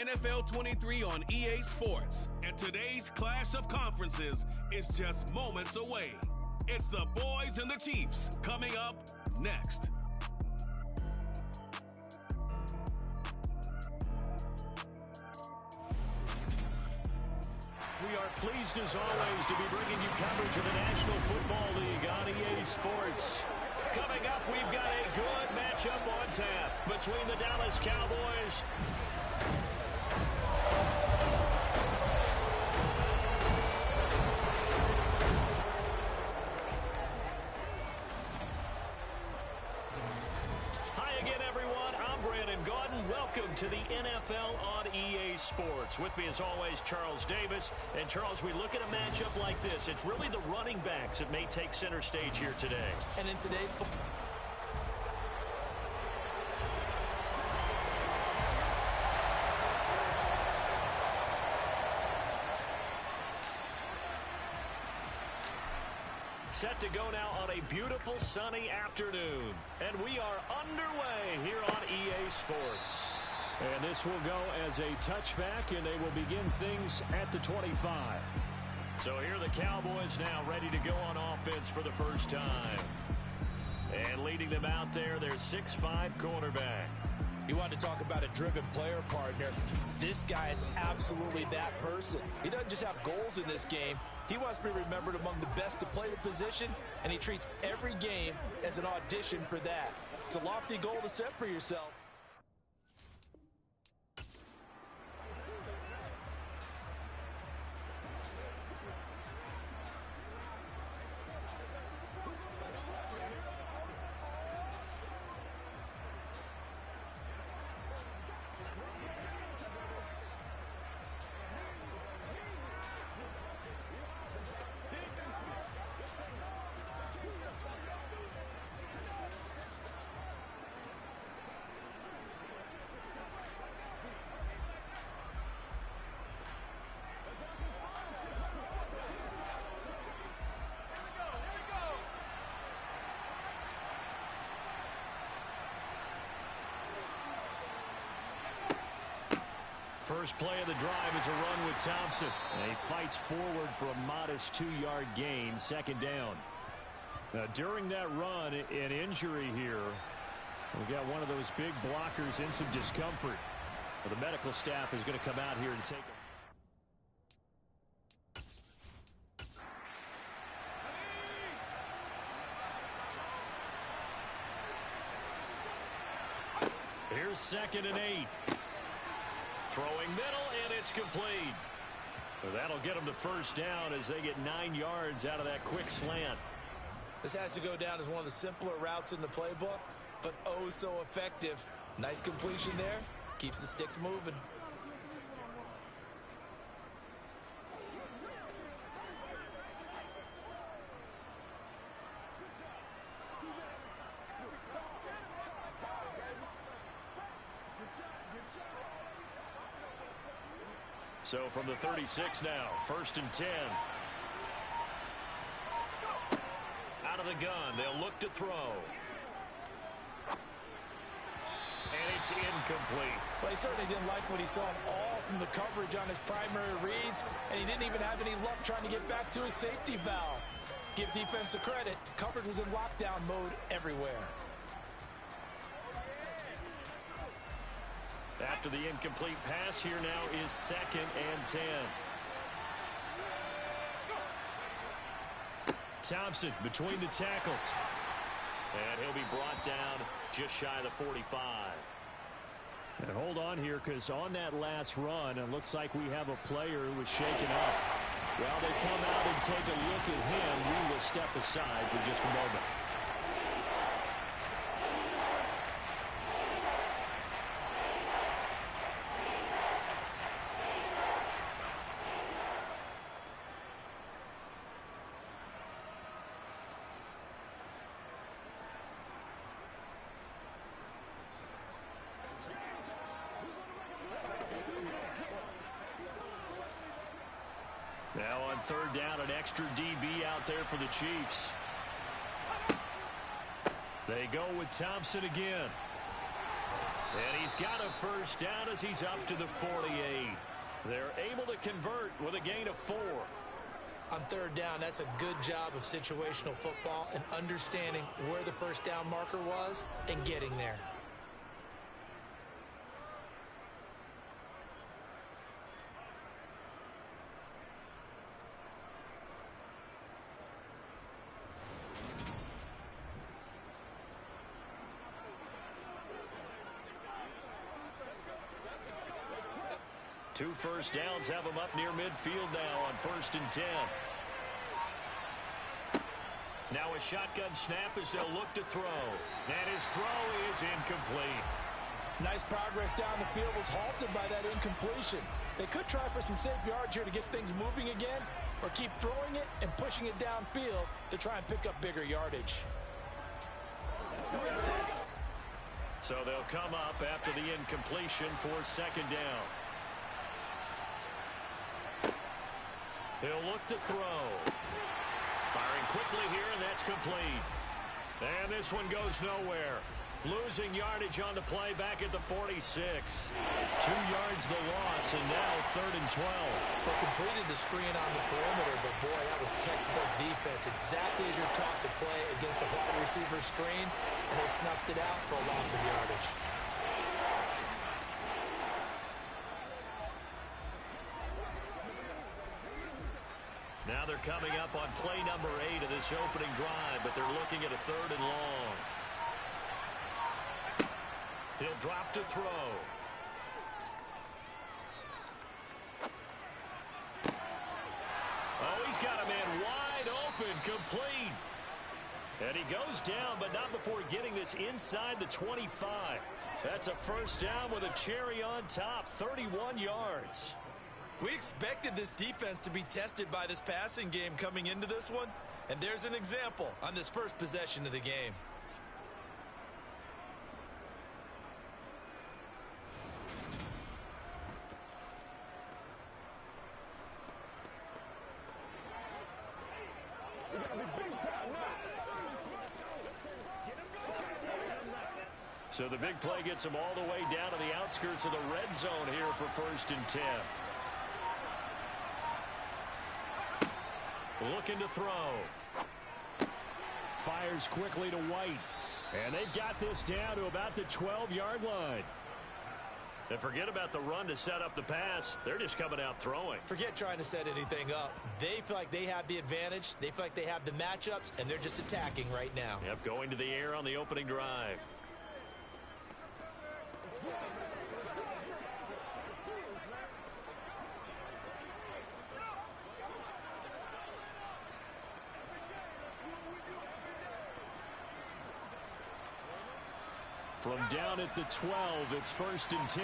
NFL 23 on EA Sports. And today's clash of conferences is just moments away. It's the Boys and the Chiefs coming up next. We are pleased as always to be bringing you coverage of the National Football League on EA Sports. Coming up, we've got a good matchup on tap between the Dallas Cowboys Welcome to the NFL on EA Sports. With me as always, Charles Davis. And Charles, we look at a matchup like this. It's really the running backs that may take center stage here today. And in today's football, set to go now on a beautiful sunny afternoon. And we are underway here on EA Sports. And this will go as a touchback, and they will begin things at the 25. So here are the Cowboys now ready to go on offense for the first time. And leading them out there, their 6'5" quarterback. You want to talk about a driven player, partner. This guy is absolutely that person. He doesn't just have goals in this game. He wants to be remembered among the best to play the position, and he treats every game as an audition for that. It's a lofty goal to set for yourself. First play of the drive is a run with Thompson. And he fights forward for a modest 2-yard gain, second down. Now, during that run, an injury here. We got one of those big blockers in some discomfort. Well, the medical staff is going to come out here and take him. Here's 2nd and 8. Throwing middle, and it's complete. Well, that'll get them to first down as they get 9 yards out of that quick slant. This has to go down as one of the simpler routes in the playbook, but oh so effective. Nice completion there. Keeps the sticks moving. So from the 36 now, 1st and 10. Out of the gun, they'll look to throw. And it's incomplete. Well, he certainly didn't like what he saw all from the coverage on his primary reads, and he didn't even have any luck trying to get back to his safety valve. Give defense a credit. Coverage was in lockdown mode everywhere. After the incomplete pass, here now is 2nd and 10. Thompson between the tackles. And he'll be brought down just shy of the 45. And hold on here, because on that last run, it looks like we have a player who was shaken up. Well, they come out and take a look at him. We will step aside for just a moment. Now on 3rd down, an extra DB out there for the Chiefs. They go with Thompson again. And he's got a first down as he's up to the 48. They're able to convert with a gain of 4. On third down, that's a good job of situational football and understanding where the first down marker was and getting there. Two first downs have him up near midfield now on 1st and 10. Now a shotgun snap as they'll look to throw. And his throw is incomplete. Nice progress down the field was halted by that incompletion. They could try for some safe yards here to get things moving again, or keep throwing it and pushing it downfield to try and pick up bigger yardage. So they'll come up after the incompletion for 2nd down. He'll look to throw. Firing quickly here, and that's complete. And this one goes nowhere. Losing yardage on the play back at the 46. 2 yards the loss, and now 3rd and 12. They completed the screen on the perimeter, but boy, that was textbook defense. Exactly as you're taught to play against a wide receiver screen, and they snuffed it out for a loss of yardage. Now they're coming up on play number 8 of this opening drive, but they're looking at a 3rd and long. He'll drop to throw. Oh, he's got a man wide open, complete. And he goes down, but not before getting this inside the 25. That's a first down with a cherry on top, 31 yards. We expected this defense to be tested by this passing game coming into this one, and there's an example on this first possession of the game. So the big play gets him all the way down to the outskirts of the red zone here for 1st and 10. Looking to throw. Fires quickly to White. And they've got this down to about the 12-yard line. And forget about the run to set up the pass. They're just coming out throwing. Forget trying to set anything up. They feel like they have the advantage. They feel like they have the matchups, and they're just attacking right now. Yep, going to the air on the opening drive. From down at the 12, it's 1st and 10.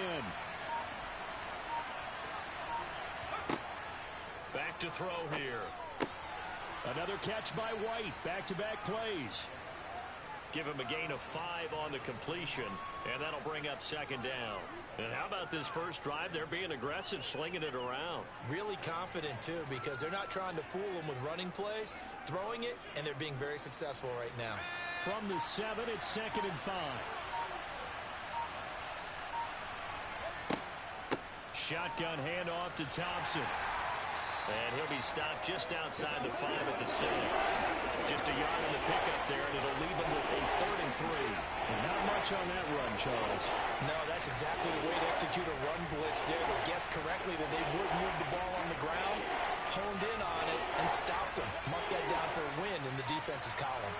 Back to throw here. Another catch by White. Back-to-back plays. Give him a gain of 5 on the completion, and that'll bring up 2nd down. And how about this first drive? They're being aggressive, slinging it around. Really confident, too, because they're not trying to fool them with running plays, throwing it, and they're being very successful right now. From the 7, it's 2nd and 5. Shotgun handoff to Thompson. And he'll be stopped just outside the 5 at the 6. Just a yard on the pickup there, and it'll leave him with a 3rd and 3. And not much on that run, Charles. No, that's exactly the way to execute a run blitz there. They guessed correctly that they would move the ball on the ground, honed in on it, and stopped them. Marked that down for a win in the defense's column.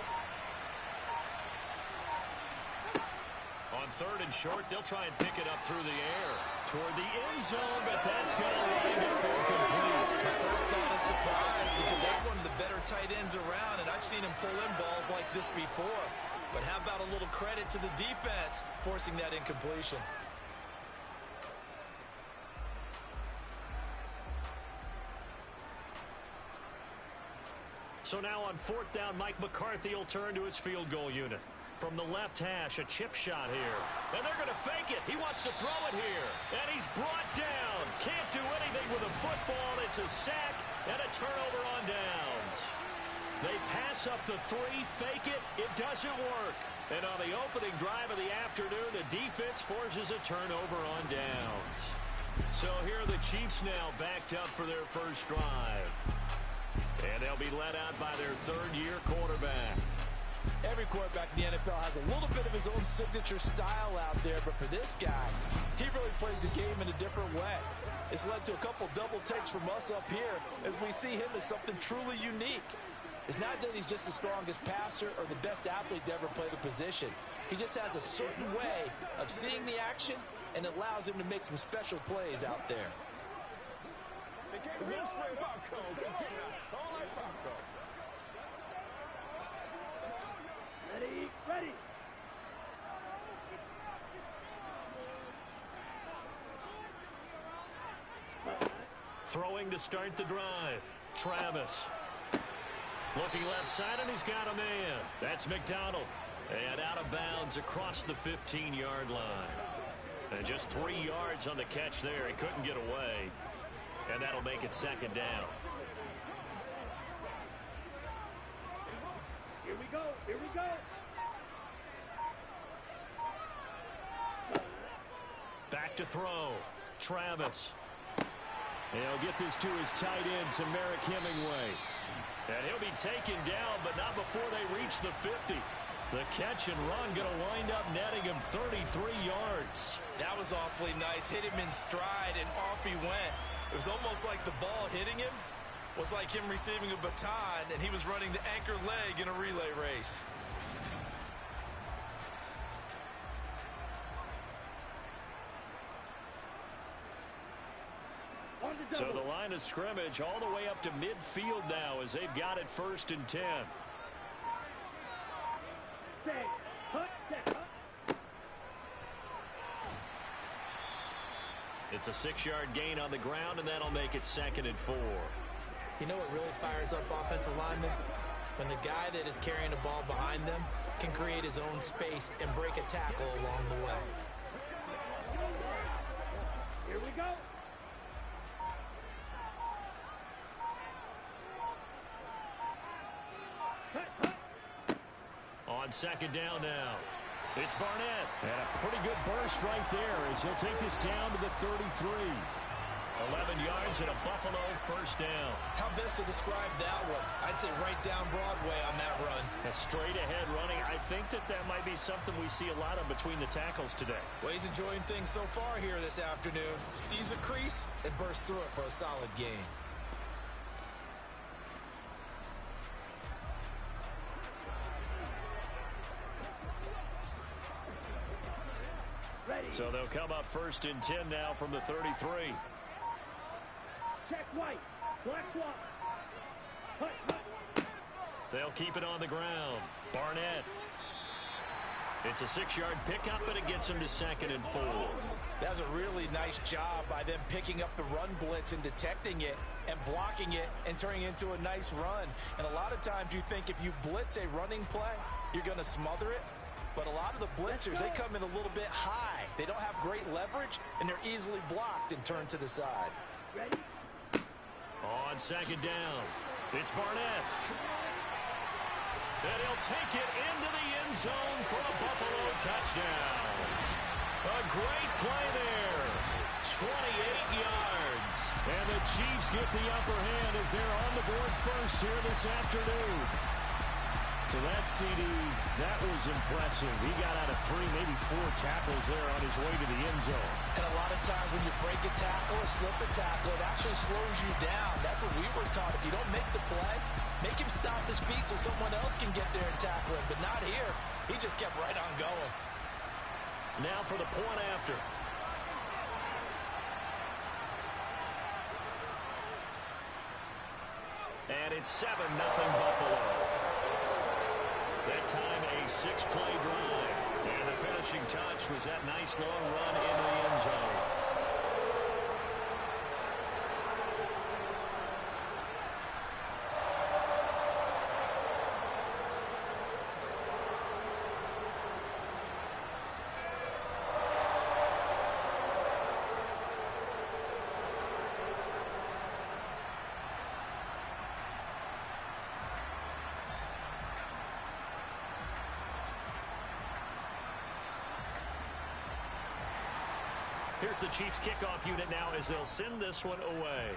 On 3rd and short, they'll try and pick it up through the air. Toward the end zone, but that's going to wind up incomplete. My first thought is surprise, because that's one of the better tight ends around, and I've seen him pull in balls like this before. But how about a little credit to the defense forcing that incompletion? So now on 4th down, Mike McCarthy will turn to his field goal unit. From the left hash, a chip shot here. And they're going to fake it. He wants to throw it here. And he's brought down. Can't do anything with a football. It's a sack and a turnover on downs. They pass up the three, fake it, it doesn't work. And on the opening drive of the afternoon, the defense forces a turnover on downs. So here are the Chiefs now backed up for their first drive. And they'll be led out by their third-year quarterback. Every quarterback in the NFL has a little bit of his own signature style out there, but for this guy, he really plays the game in a different way. It's led to a couple double takes from us up here as we see him as something truly unique. It's not that he's just the strongest passer or the best athlete to ever play the position. He just has a certain way of seeing the action, and it allows him to make some special plays out there. Ready. Throwing to start the drive. Travis. Looking left side, and he's got a man. That's McDonald. And out of bounds across the 15-yard line. And just 3 yards on the catch there. He couldn't get away. And that'll make it second down. Here we go. Back to throw. Travis. And he'll get this to his tight end, to Merrick Hemingway. And he'll be taken down, but not before they reach the 50. The catch and run going to wind up netting him 33 yards. That was awfully nice. Hit him in stride, and off he went. It was almost like the ball hitting him was like him receiving a baton, and he was running the anchor leg in a relay race. So the line of scrimmage all the way up to midfield now as they've got it 1st and 10. It's a 6-yard gain on the ground, and that'll make it 2nd and 4. You know what really fires up offensive linemen? When the guy that is carrying the ball behind them can create his own space and break a tackle along the way. Here we go. On 2nd down now. It's Barnett. And a pretty good burst right there as he'll take this down to the 33. 11 yards and a Buffalo 1st down. How best to describe that one? I'd say right down Broadway on that run. A straight ahead running. I think that might be something we see a lot of between the tackles today. Well, he's enjoying things so far here this afternoon. Sees a crease and bursts through it for a solid gain. So they'll come up 1st and 10 now from the 33. Check white. Black swap. They'll keep it on the ground. Barnett. It's a 6-yard pickup, and it gets him to 2nd and 4. That was a really nice job by them picking up the run blitz and detecting it and blocking it and turning it into a nice run. And a lot of times you think if you blitz a running play, you're going to smother it. But a lot of the blitzers, they come in a little bit high. They don't have great leverage, and they're easily blocked and turned to the side. Ready? On 2nd down, it's Barnett. And he'll take it into the end zone for a Buffalo touchdown. A great play there. 28 yards. And the Chiefs get the upper hand as they're on the board first here this afternoon. So that CD, that was impressive. He got out of 3, maybe 4 tackles there on his way to the end zone. And a lot of times when you break a tackle or slip a tackle, it actually slows you down. That's what we were taught. If you don't make the play, make him stop his feet so someone else can get there and tackle him. But not here. He just kept right on going. Now for the point after. And it's 7-0 Buffalo. That time a 6-play drive. And the finishing touch was that nice long run into the end zone. Here's the Chiefs kickoff unit now as they'll send this one away.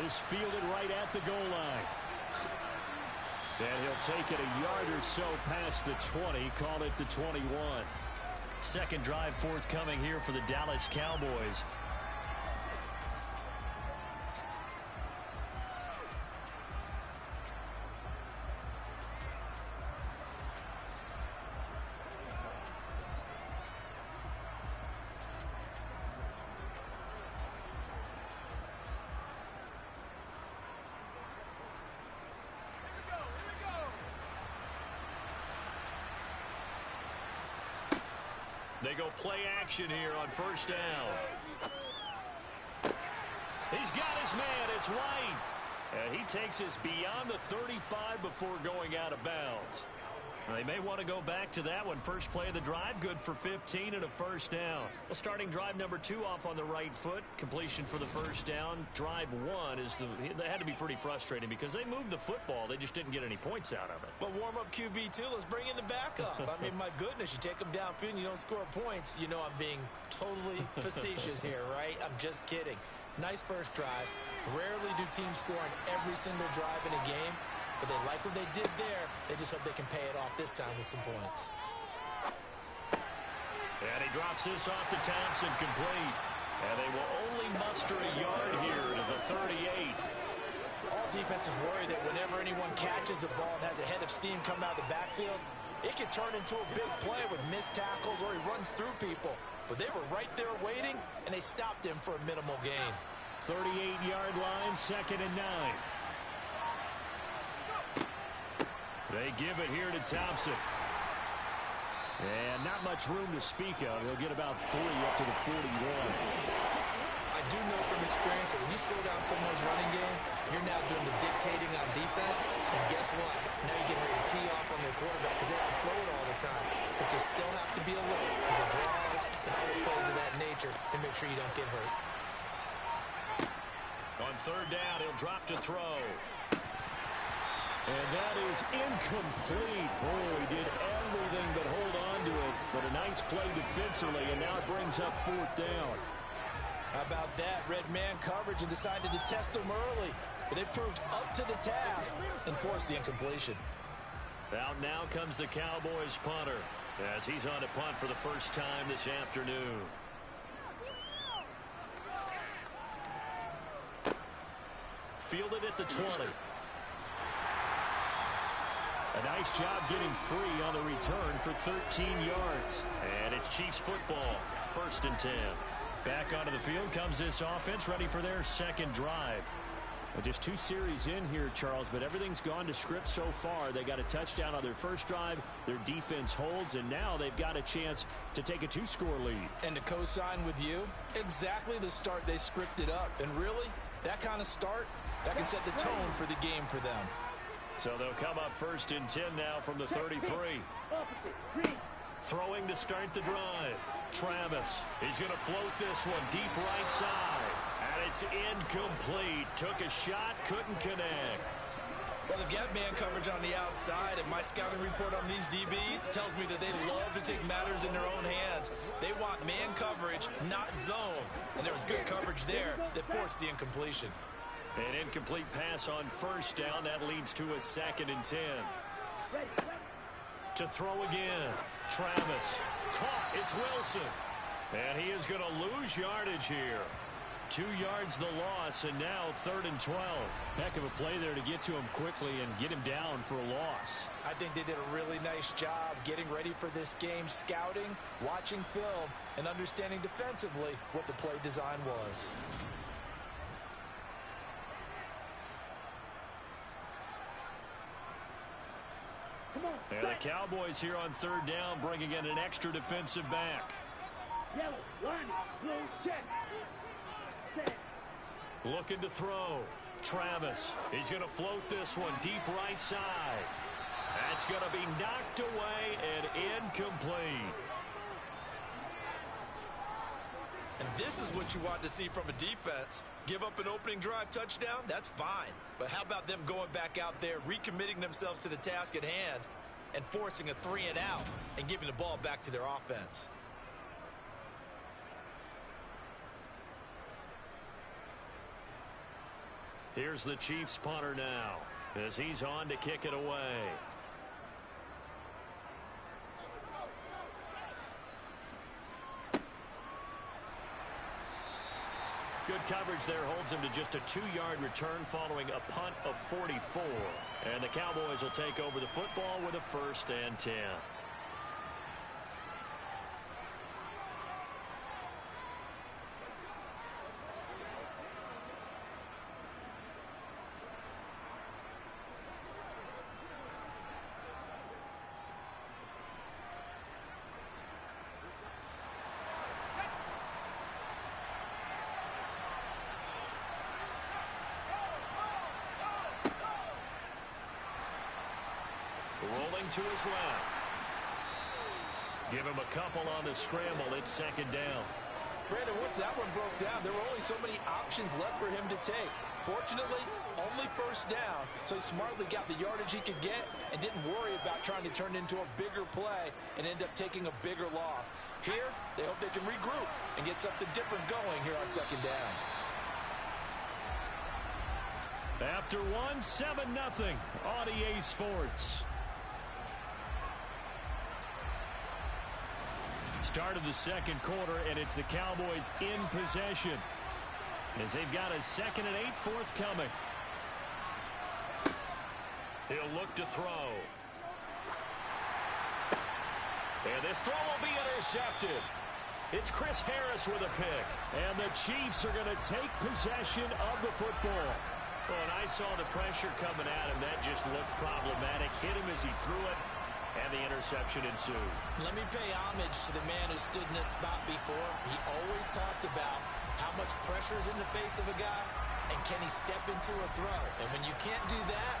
This fielded right at the goal line. And he'll take it a yard or so past the 20, call it the 21. Second drive forthcoming here for the Dallas Cowboys. They go play action here on first down. He's got his man. It's White. And he takes us beyond the 35 before going out of bounds. They may want to go back to that one. First play of the drive, good for 15 and a first down. Well, starting drive number 2 off on the right foot. Completion for the first down. Drive 1 that had to be pretty frustrating because they moved the football. They just didn't get any points out of it. Well, warm up QB too. Let's bring in the backup. I mean, my goodness, you take them downfield and you don't score points. You know I'm being totally facetious here, right? I'm just kidding. Nice first drive. Rarely do teams score on every single drive in a game. But they like what they did there. They just hope they can pay it off this time with some points. And he drops this off to Thompson, complete. And they will only muster a yard here to the 38. All defenses worry that whenever anyone catches the ball and has a head of steam coming out of the backfield, it can turn into a big play with missed tackles or he runs through people. But they were right there waiting, and they stopped him for a minimal gain. 38-yard line, 2nd and 9. They give it here to Thompson. And not much room to speak of. He'll get about 3 up to the 41. I do know from experience that when you slow down someone's running game, you're now doing the dictating on defense. And guess what? Now you're getting ready to tee off on their quarterback because they have to throw it all the time. But you still have to be alert for the draws and other plays of that nature and make sure you don't get hurt. On third down, he'll drop to throw. And that is incomplete. Boy, he did everything but hold on to it. But a nice play defensively, and now it brings up 4th down. How about that? Red man coverage and decided to test them early. But they proved up to the task and forced the incompletion. Out now comes the Cowboys punter as he's on to punt for the first time this afternoon. Fielded at the 20. A nice job getting free on the return for 13 yards. And it's Chiefs football, 1st and 10. Back onto the field comes this offense, ready for their second drive. Well, just 2 series in here, Charles, but everything's gone to script so far. They got a touchdown on their first drive. Their defense holds, and now they've got a chance to take a 2-score lead. And to co-sign with you, exactly the start they scripted up. And really, that kind of start, that can set the tone for the game for them. So they'll come up 1st and 10 now from the 33. Throwing to start the drive. Travis, he's going to float this one deep right side. And it's incomplete. Took a shot, couldn't connect. Well, they've got man coverage on the outside, and my scouting report on these DBs tells me that they love to take matters in their own hands. They want man coverage, not zone. And there was good coverage there that forced the incompletion. An incomplete pass on first down. That leads to a 2nd and 10. To throw again. Travis. Caught. It's Wilson. And he is going to lose yardage here. 2 yards the loss, and now 3rd and 12. Heck of a play there to get to him quickly and get him down for a loss. I think they did a really nice job getting ready for this game, scouting, watching film, and understanding defensively what the play design was. And the Cowboys here on 3rd down bringing in an extra defensive back. Yellow, line, blue, check. Set. Looking to throw. Travis. He's going to float this one deep right side. That's going to be knocked away and incomplete. And this is what you want to see from a defense. Give up an opening drive touchdown, that's fine. But how about them going back out there, recommitting themselves to the task at hand, and forcing a 3-and-out and giving the ball back to their offense? Here's the Chiefs punter now as he's on to kick it away. Good coverage there holds him to just a 2-yard return following a punt of 44. And the Cowboys will take over the football with a 1st and 10. Rolling to his left. Give him a couple on the scramble. It's 2nd down. Brandon, once that one broke down, there were only so many options left for him to take. Fortunately, only 1st down, so he smartly got the yardage he could get and didn't worry about trying to turn it into a bigger play and end up taking a bigger loss. Here, they hope they can regroup and get something different going here on 2nd down. After 7-0 on EA Sports. Start of the 2nd quarter, and it's the Cowboys in possession as they've got a 2nd and 8 forthcoming. He'll look to throw. And this throw will be intercepted. It's Chris Harris with a pick. And the Chiefs are going to take possession of the football. Well, and I saw the pressure coming at him. That just looked problematic. Hit him as he threw it. And the interception ensued. Let me pay homage to the man who stood in this spot before. He always talked about how much pressure is in the face of a guy and can he step into a throw. And when you can't do that,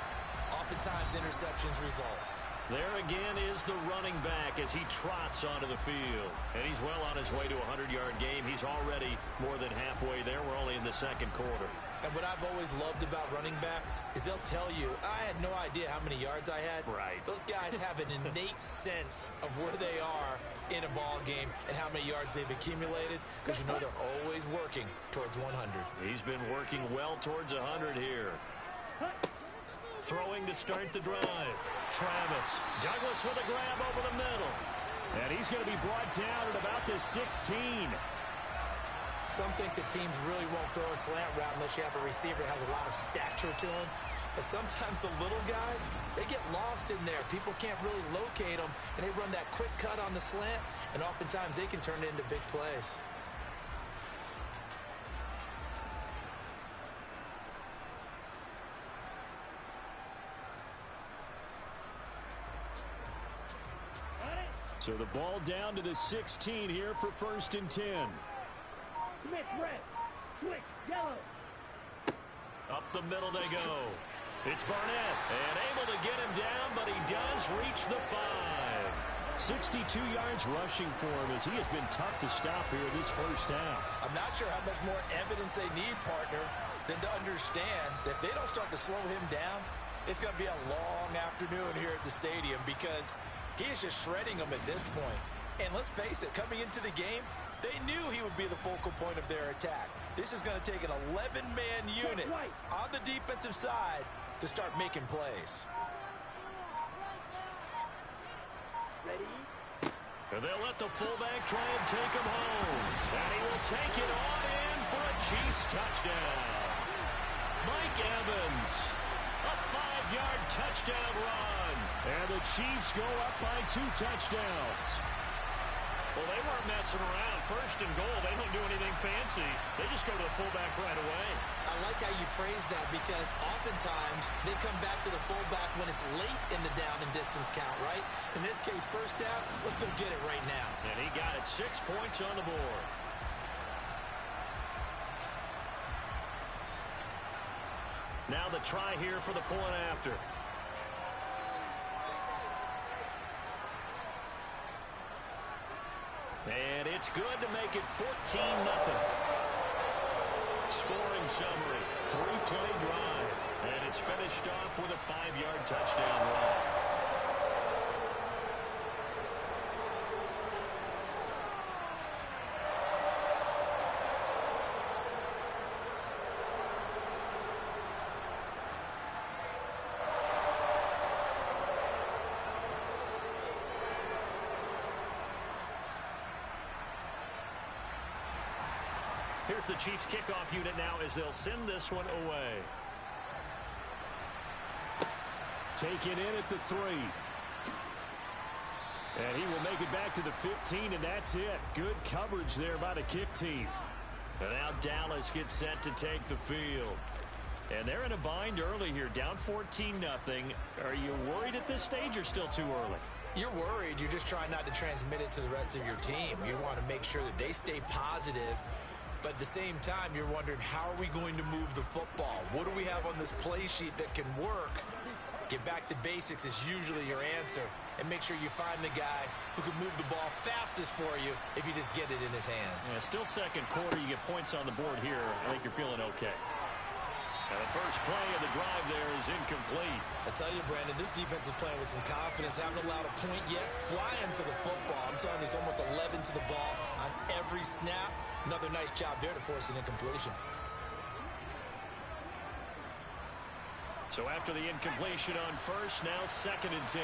oftentimes interceptions result. There again is the running back as he trots onto the field. And he's well on his way to a 100-yard game. He's already more than halfway there. We're only in the 2nd quarter. And what I've always loved about running backs is they'll tell you, I had no idea how many yards I had. Right. Those guys have an innate sense of where they are in a ball game and how many yards they've accumulated because you know they're always working towards 100. He's been working well towards 100 here. Throwing to start the drive. Travis. Douglas with a grab over the middle. And he's going to be brought down at about the 16. Some think the teams really won't throw a slant route unless you have a receiver that has a lot of stature to him. But sometimes the little guys, they get lost in there. People can't really locate them, and they run that quick cut on the slant, and oftentimes they can turn it into big plays. So the ball down to the 16 here for 1st and 10. Smith red, switch yellow. Up the middle they go. It's Barnett, and able to get him down, but he does reach the 5. 62 yards rushing for him as he has been tough to stop here this 1st half. I'm not sure how much more evidence they need, partner, than to understand that if they don't start to slow him down, it's going to be a long afternoon here at the stadium because he is just shredding them at this point. And let's face it, coming into the game, they knew he would be the focal point of their attack. This is going to take an 11-man unit on the defensive side to start making plays. Ready? And they'll let the fullback try and take him home. And he will take it on in for a Chiefs touchdown. Mike Evans, a 5-yard touchdown run. And the Chiefs go up by 2 touchdowns. Well, they weren't messing around. 1st and goal, they don't do anything fancy. They just go to the fullback right away. I like how you phrase that because oftentimes they come back to the fullback when it's late in the down and distance count, right? In this case, 1st down, let's go get it right now. And he got it 6 points on the board. Now the try here for the point after. And it's good to make it 14-0. Scoring summary, 3-play drive. And it's finished off with a 5-yard touchdown run. Here's the Chiefs kickoff unit now as they'll send this one away. Taken in at the 3. And he will make it back to the 15, and that's it. Good coverage there by the kick team. And now Dallas gets set to take the field. And they're in a bind early here, down 14-0. Are you worried at this stage or still too early? You're worried. You're just trying not to transmit it to the rest of your team. You want to make sure that they stay positive. But at the same time, you're wondering, how are we going to move the football? What do we have on this play sheet that can work? Get back to basics is usually your answer. And make sure you find the guy who can move the ball fastest for you if you just get it in his hands. Yeah, still second quarter. You get points on the board here. I think you're feeling okay. And the first play of the drive there is incomplete. I tell you, Brandon, this defense is playing with some confidence. Haven't allowed a point yet. Flying to the football. I'm telling you, it's almost 11 to the ball on every snap. Another nice job there to force an incompletion. So after the incompletion on first, now 2nd and 10.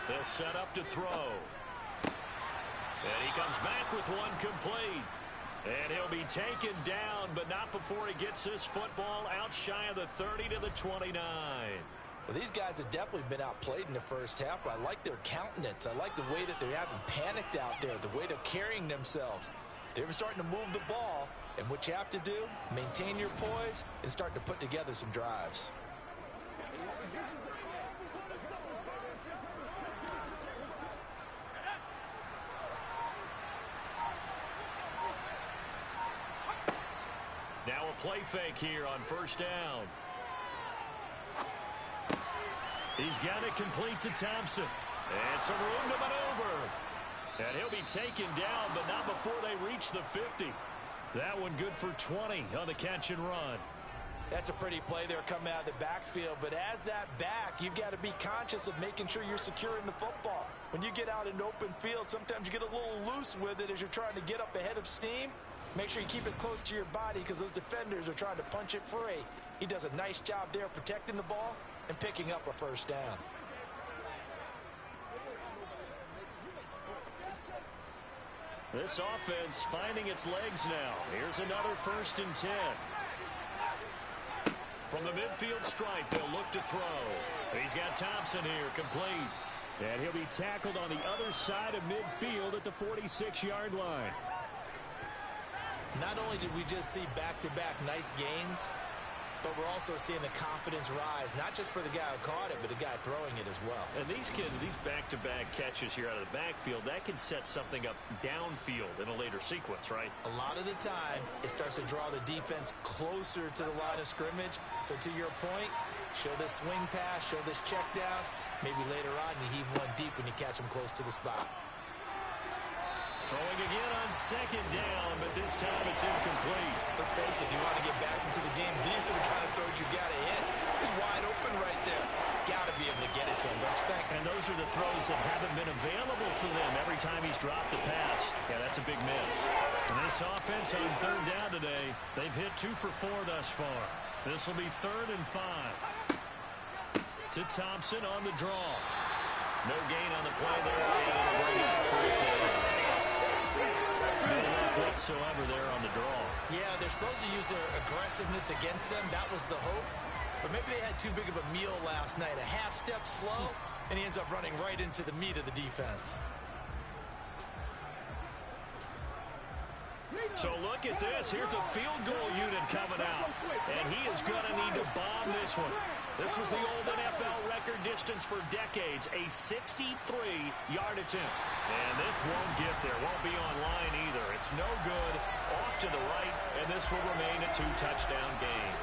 They'll set up to throw. And he comes back with one complete. And he'll be taken down, but not before he gets this football out shy of the 30 to the 29. Well, these guys have definitely been outplayed in the first half. I like their countenance. I like the way that they haven't panicked out there, the way they're carrying themselves. They're starting to move the ball, and what you have to do, maintain your poise and start to put together some drives. Now a play fake here on first down. He's got it complete to Thompson. And some room to maneuver. And he'll be taken down, but not before they reach the 50. That one good for 20 on the catch and run. That's a pretty play there coming out of the backfield. But as that back, you've got to be conscious of making sure you're securing the football. When you get out in open field, sometimes you get a little loose with it as you're trying to get up ahead of steam. Make sure you keep it close to your body because those defenders are trying to punch it free. He does a nice job there protecting the ball and picking up a first down. This offense finding its legs now. Here's another 1st and 10. From the midfield stripe, they'll look to throw. He's got Thompson here, complete. And he'll be tackled on the other side of midfield at the 46-yard line. Not only did we just see back-to-back nice gains, but we're also seeing the confidence rise, not just for the guy who caught it, but the guy throwing it as well. And these back-to-back catches here out of the backfield, that can set something up downfield in a later sequence, right? A lot of the time, it starts to draw the defense closer to the line of scrimmage. So to your point, show this swing pass, show this check down. Maybe later on, you heave one deep when you catch them close to the spot. Throwing again on 2nd down, but this time it's incomplete. Let's face it, if you want to get back into the game, these are the kind of throws you got to hit. He's wide open right there. Got to be able to get it to him, don't you think? And those are the throws that haven't been available to them every time he's dropped the pass. Yeah, that's a big miss. And this offense on 3rd down today, they've hit 2 for 4 thus far. This will be 3rd and 5. To Thompson on the draw. No gain on the play there. No luck whatsoever there on the draw. Yeah, they're supposed to use their aggressiveness against them. That was the hope. But maybe they had too big of a meal last night. A half step slow, and he ends up running right into the meat of the defense. So look at this. Here's the field goal unit coming out. And he is going to need to bomb this one. This was the old NFL record distance for decades, a 63-yard attempt. And this won't get there, won't be on line either. It's no good, off to the right, and this will remain a 2-touchdown game.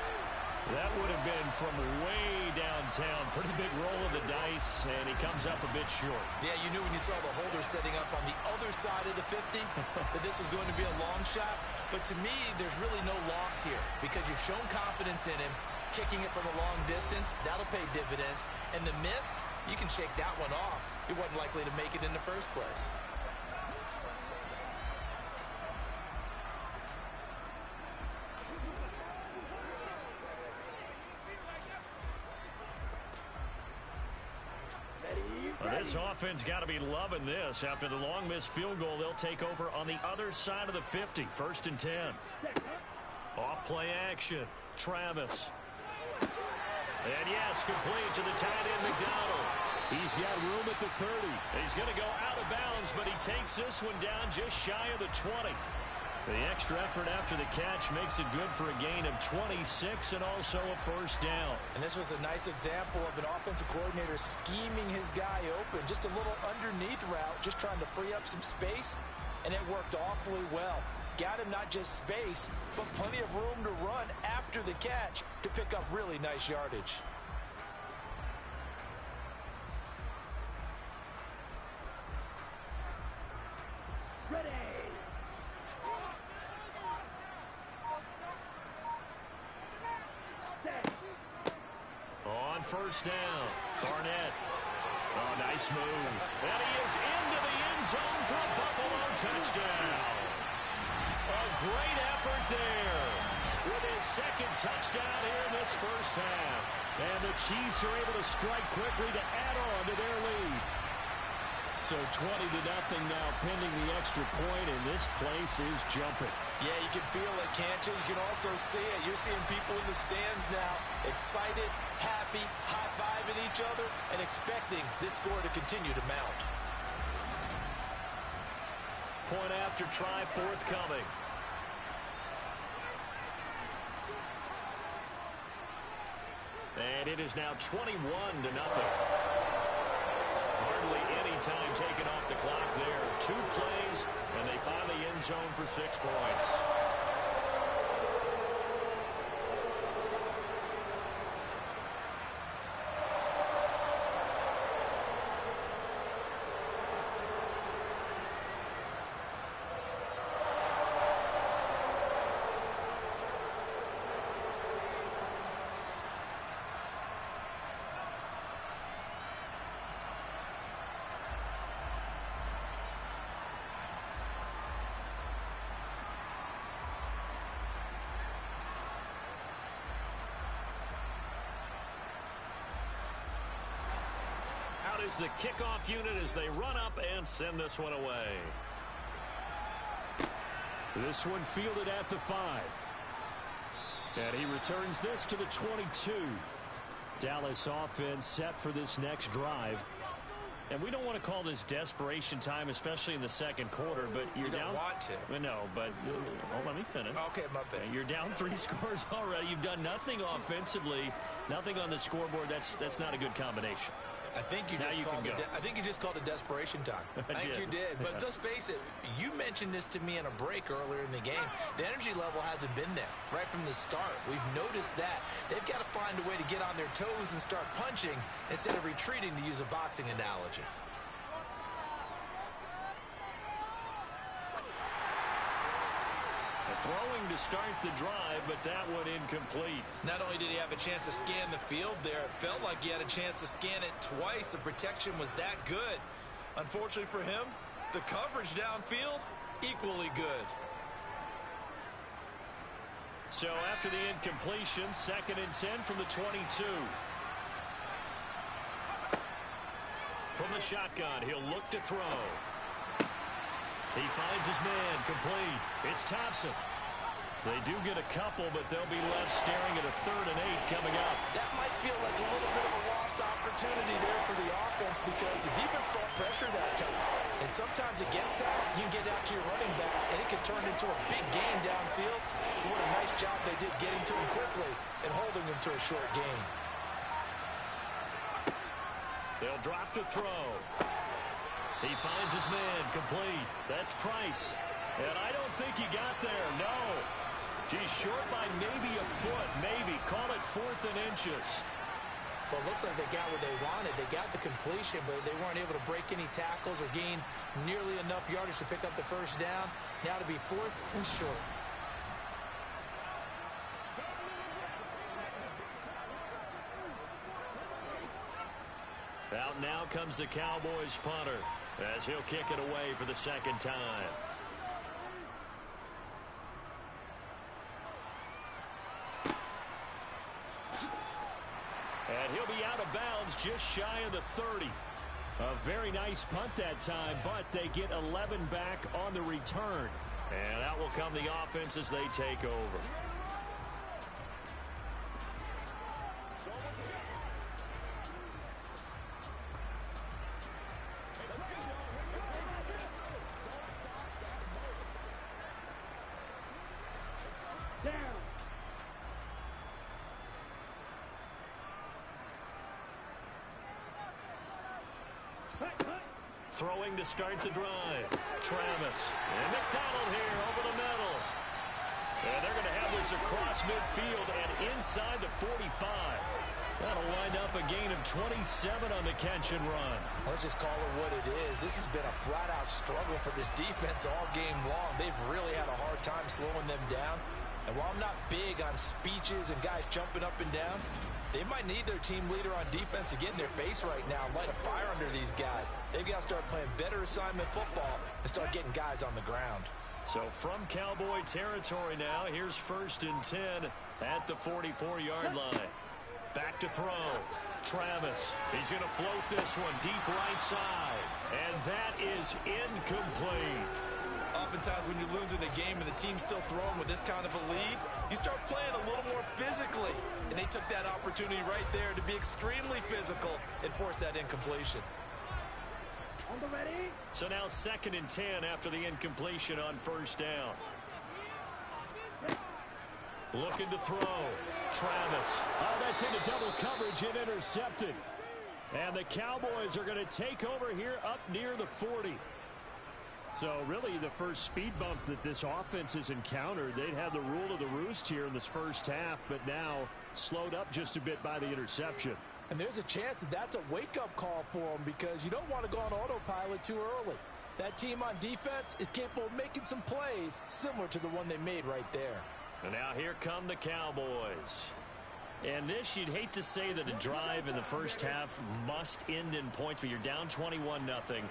That would have been from way downtown. Pretty big roll of the dice, and he comes up a bit short. Yeah, you knew when you saw the holder setting up on the other side of the 50 that this was going to be a long shot. But to me, there's really no loss here because you've shown confidence in him. Kicking it from a long distance, that'll pay dividends. And the miss, you can shake that one off. He wasn't likely to make it in the first place. This offense got to be loving this. After the long missed field goal, they'll take over on the other side of the 50. 1st and 10. Off play action. Travis. And yes, complete to the tight end, McDonald. He's got room at the 30. He's going to go out of bounds, but he takes this one down just shy of the 20. The extra effort after the catch makes it good for a gain of 26 and also a 1st down. And this was a nice example of an offensive coordinator scheming his guy open. Just a little underneath route, just trying to free up some space, and it worked awfully well. Got him not just space, but plenty of room to run after the catch to pick up really nice yardage. Ready. On 1st down, Barnett. Oh, nice move. And he is into the end zone for a Buffalo touchdown. A great effort there with his 2nd touchdown here in this 1st half. And the Chiefs are able to strike quickly to add on to their lead. So 20-0 now pending the extra point, and this place is jumping. Yeah, you can feel it, can't you? You can also see it. You're seeing people in the stands now, excited, happy, high-fiving each other, and expecting this score to continue to mount. Point after try forthcoming. And it is now 21-0. Hardly any time taken off the clock there. 2 plays, and they find the end zone for 6 points. Is the kickoff unit as they run up and send this one away. This one fielded at the 5. And he returns this to the 22. Dallas offense set for this next drive. And we don't want to call this desperation time, especially in the 2nd quarter, but you're down. You don't want to. No, but let me finish. Okay, my bad. You're down 3 scores already. You've done nothing offensively, nothing on the scoreboard. That's not a good combination. I think you just called it desperation time. I think you did. But let's face it, you mentioned this to me in a break earlier in the game. The energy level hasn't been there right from the start. We've noticed that. They've got to find a way to get on their toes and start punching instead of retreating, to use a boxing analogy. Throwing to start the drive, but that one incomplete. Not only did he have a chance to scan the field there, it felt like he had a chance to scan it twice. The protection was that good. Unfortunately for him, the coverage downfield, equally good. So after the incompletion, 2nd and 10 from the 22. From the shotgun, he'll look to throw. He finds his man, complete. It's Thompson. They do get a couple, but they'll be left staring at a 3rd and 8 coming up. That might feel like a little bit of a lost opportunity there for the offense because the defense brought pressure that time. And sometimes against that, you can get out to your running back, and it can turn into a big gain downfield. But what a nice job they did getting to him quickly and holding him to a short gain. They'll drop to throw. He finds his man, complete. That's Price. And I don't think he got there, no. He's short by maybe a foot, maybe. Call it 4th and inches. Well, it looks like they got what they wanted. They got the completion, but they weren't able to break any tackles or gain nearly enough yardage to pick up the 1st down. Now to be 4th and short. Out now comes the Cowboys punter as he'll kick it away for the 2nd time. And he'll be out of bounds just shy of the 30. A very nice punt that time, but they get 11 back on the return. And out will come the offense as they take over. Throwing to start the drive. Travis. And McDonald here over the middle. And they're going to have this across midfield and inside the 45. That'll wind up a gain of 27 on the catch and run. Let's just call it what it is. This has been a flat-out struggle for this defense all game long. They've really had a hard time slowing them down. And while I'm not big on speeches and guys jumping up and down, they might need their team leader on defense to get in their face right now and light a fire under these guys. They've got to start playing better assignment football and start getting guys on the ground. So from Cowboy territory now, here's 1st and 10 at the 44-yard line. Back to throw. Travis. He's going to float this one deep right side. And that is incomplete. Oftentimes when you're losing a game and the team's still throwing with this kind of a lead, you start playing a little more physically. And they took that opportunity right there to be extremely physical and force that incompletion. On the ready. So now 2nd and 10 after the incompletion on 1st down. Looking to throw. Travis. Oh, that's into double coverage and intercepted. And the Cowboys are going to take over here up near the 40. So really the first speed bump that this offense has encountered. They'd had the rule of the roost here in this first half, but now slowed up just a bit by the interception. And there's a chance that that's a wake-up call for them because you don't want to go on autopilot too early. That team on defense is capable of making some plays similar to the one they made right there. And now here come the Cowboys. And this, you'd hate to say that a drive in the first half must end in points, but you're down 21-0.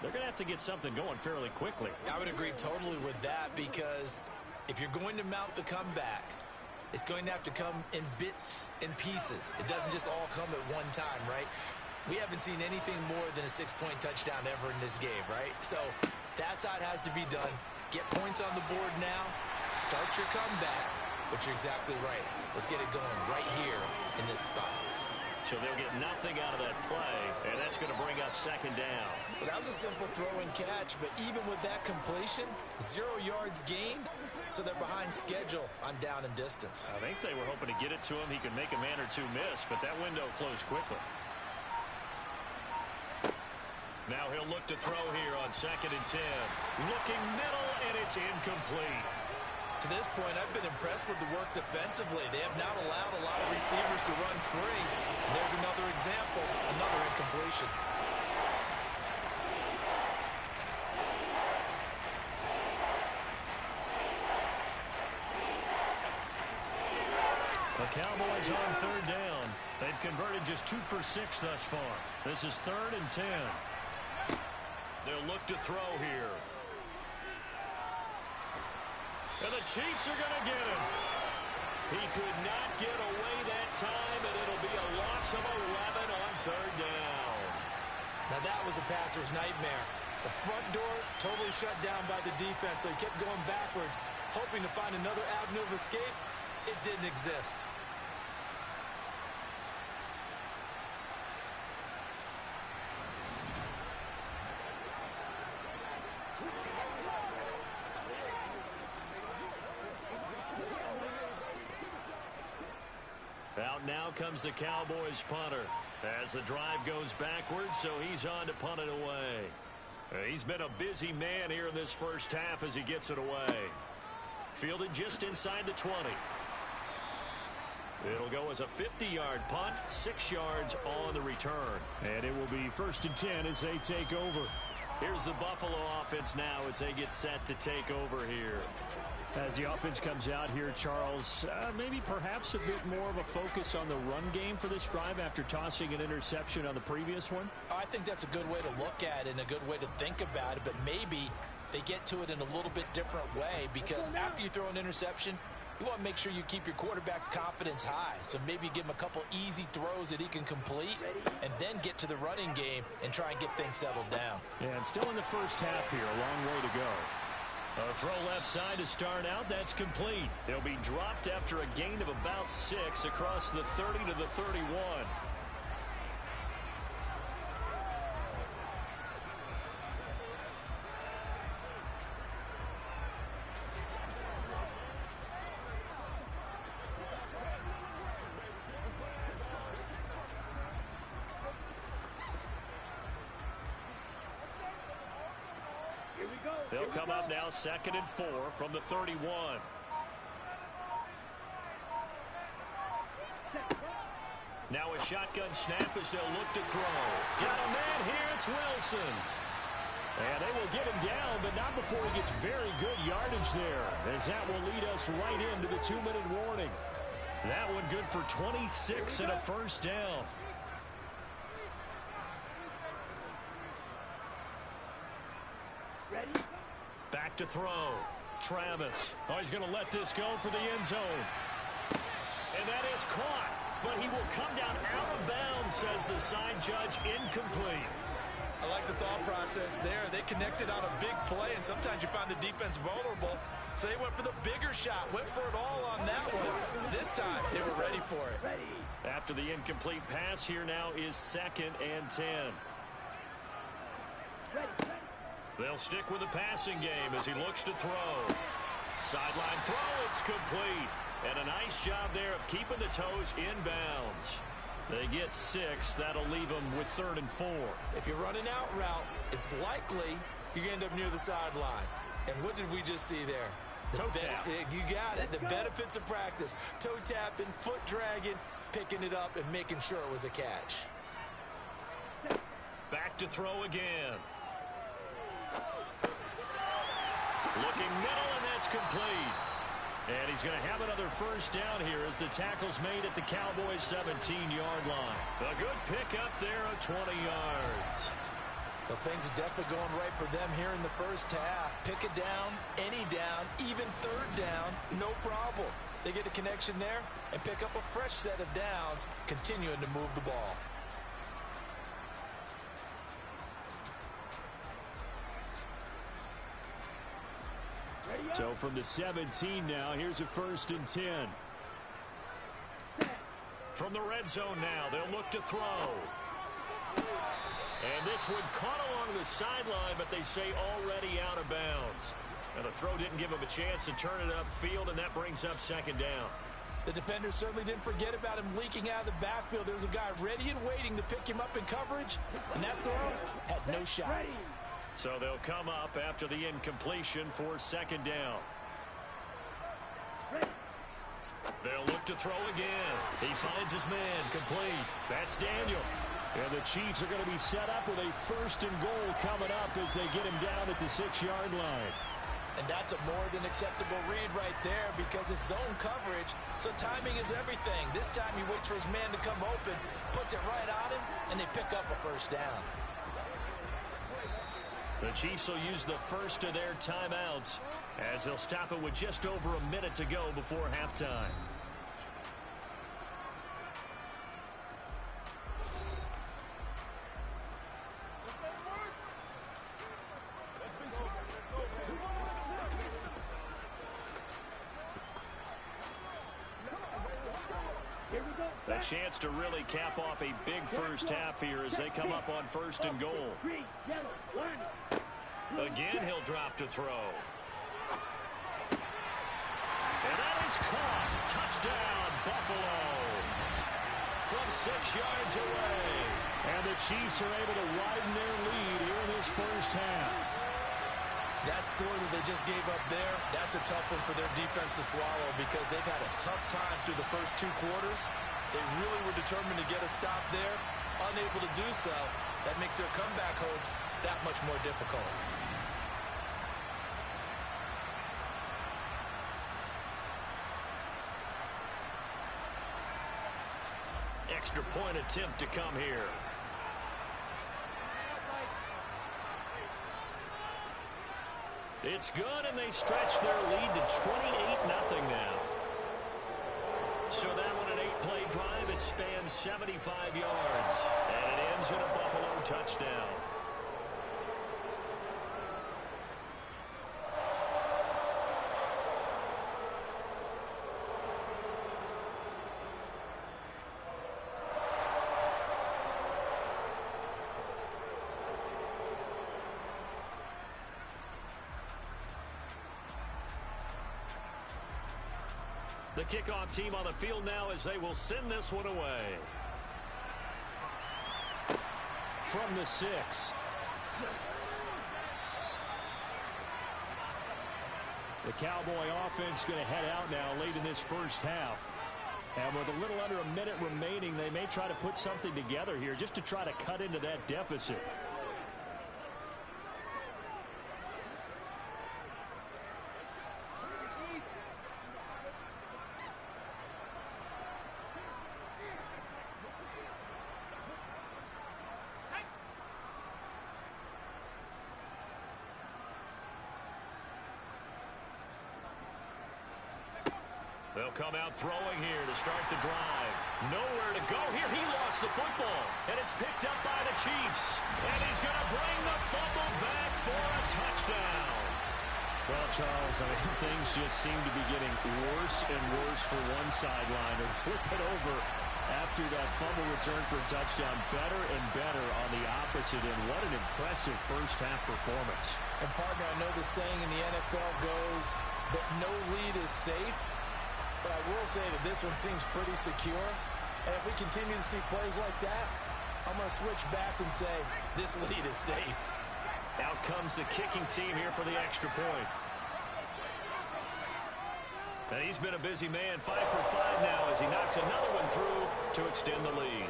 They're going to have to get something going fairly quickly. I would agree totally with that because if you're going to mount the comeback, it's going to have to come in bits and pieces. It doesn't just all come at one time, right? We haven't seen anything more than a 6-point touchdown ever in this game, right? So that's how it has to be done. Get points on the board now. Start your comeback. But you're exactly right. Let's get it going right here in this spot. So they'll get nothing out of that play, and that's going to bring up 2nd down. Well, that was a simple throw and catch, but even with that completion, 0 yards gained, so they're behind schedule on down and distance. I think they were hoping to get it to him. He could make a man or two miss, but that window closed quickly. Now he'll look to throw here on 2nd and 10. Looking middle, and it's incomplete. To this point, I've been impressed with the work defensively. They have not allowed a lot of receivers to run free. And there's another example, another incompletion. The Cowboys on 3rd down. They've converted just 2 for 6 thus far. This is 3rd and 10. They'll look to throw here. And the Chiefs are going to get him. He could not get away that time, and it'll be a loss of 11 on 3rd down. Now that was a passer's nightmare. The front door totally shut down by the defense, so he kept going backwards, hoping to find another avenue of escape. It didn't exist. Out now comes the Cowboys punter as the drive goes backwards, so he's on to punt it away. He's been a busy man here in this first half as he gets it away. Fielded just inside the 20. It'll go as a 50-yard punt, 6 yards on the return. And it will be 1st and 10 as they take over. Here's the Buffalo offense now as they get set to take over here. As the offense comes out here, Charles, maybe perhaps a bit more of a focus on the run game for this drive after tossing an interception on the previous one? I think that's a good way to look at it and a good way to think about it, but maybe they get to it in a little bit different way because after you throw an interception, you want to make sure you keep your quarterback's confidence high. So maybe give him a couple easy throws that he can complete and then get to the running game and try and get things settled down. And still in the first half here, a long way to go. A throw left side to start out. That's complete. He'll be dropped after a gain of about 6 across the 30 to the 31. They'll come up now 2nd and 4 from the 31. Now a shotgun snap as they'll look to throw. Got a man here, it's Wilson. And they will get him down, but not before he gets very good yardage there, as that will lead us right into the 2-minute warning. That one good for 26 and a first down. Back to throw. Travis. Oh, he's going to let this go for the end zone. And that is caught. But he will come down out of bounds, says the side judge. Incomplete. I like the thought process there. They connected on a big play, and sometimes you find the defense vulnerable. So they went for the bigger shot, went for it all on that one. This time, they were ready for it. After the incomplete pass, here now is 2nd and 10. They'll stick with the passing game as he looks to throw. Sideline throw, it's complete. And a nice job there of keeping the toes inbounds. They get 6. That'll leave them with 3rd and 4. If you're running out route, it's likely you're going to end up near the sideline. And what did we just see there? Toe tap. You got it. The benefits of practice. Toe tapping, foot dragging, picking it up, and making sure it was a catch. Back to throw again. Looking middle, and that's complete. And he's going to have another first down here as the tackle's made at the Cowboys' 17-yard line. A good pickup there of 20 yards. Well, things are definitely going right for them here in the first half. Pick it down, any down, even 3rd down, no problem. They get a connection there and pick up a fresh set of downs, continuing to move the ball. So from the 17 now, here's a 1st and 10. From the red zone now, they'll look to throw. And this one caught along the sideline, but they say already out of bounds. And the throw didn't give him a chance to turn it upfield, and that brings up 2nd down. The defender certainly didn't forget about him leaking out of the backfield. There was a guy ready and waiting to pick him up in coverage, and that throw had no shot. So they'll come up after the incompletion for 2nd down. They'll look to throw again. He finds his man, complete. That's Daniel. And the Chiefs are going to be set up with a 1st and goal coming up as they get him down at the 6-yard line. And that's a more than acceptable read right there because it's zone coverage, so timing is everything. This time he waits for his man to come open, puts it right on him, and they pick up a first down. The Chiefs will use the first of their timeouts as they'll stop it with just over a minute to go before halftime. A chance to really cap off a big first half here as they come up on 1st and goal. Again, he'll drop to throw. And that is caught. Touchdown, Buffalo. From 6 yards away. And the Chiefs are able to widen their lead here in this first half. That score that they just gave up there, that's a tough one for their defense to swallow because they've had a tough time through the first 2 quarters. They really were determined to get a stop there, unable to do so. That makes their comeback hopes that much more difficult. Extra point attempt to come here. It's good, and they stretch their lead to 28-0 now. So that one, an 8-play drive. It spans 75 yards. And it ends in a Buffalo touchdown. The kickoff team on the field now as they will send this one away. From the 6. The Cowboy offense going to head out now late in this first half. And with a little under a minute remaining, they may try to put something together here just to try to cut into that deficit. They'll come out throwing here to start the drive. Nowhere to go here. He lost the football. And it's picked up by the Chiefs. And he's going to bring the fumble back for a touchdown. Well, Charles, I mean, things just seem to be getting worse and worse for one sideline. And flip it over after that fumble return for a touchdown. Better and better on the opposite end. What an impressive first-half performance. And, partner, I know the saying in the NFL goes that no lead is safe. But I will say that this one seems pretty secure. And if we continue to see plays like that, I'm going to switch back and say this lead is safe. Out comes the kicking team here for the extra point. And he's been a busy man. 5 for 5 now as he knocks another one through to extend the lead.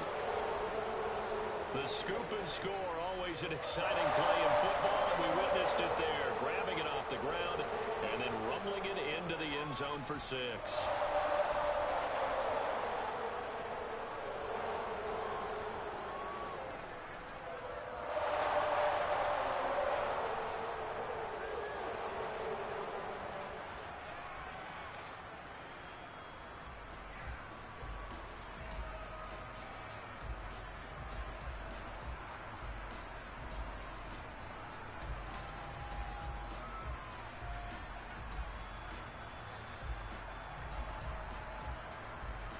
The scoop and score, always an exciting play in football, and we witnessed it there. Grabbing it off the ground and then rumbling it into the end zone for 6.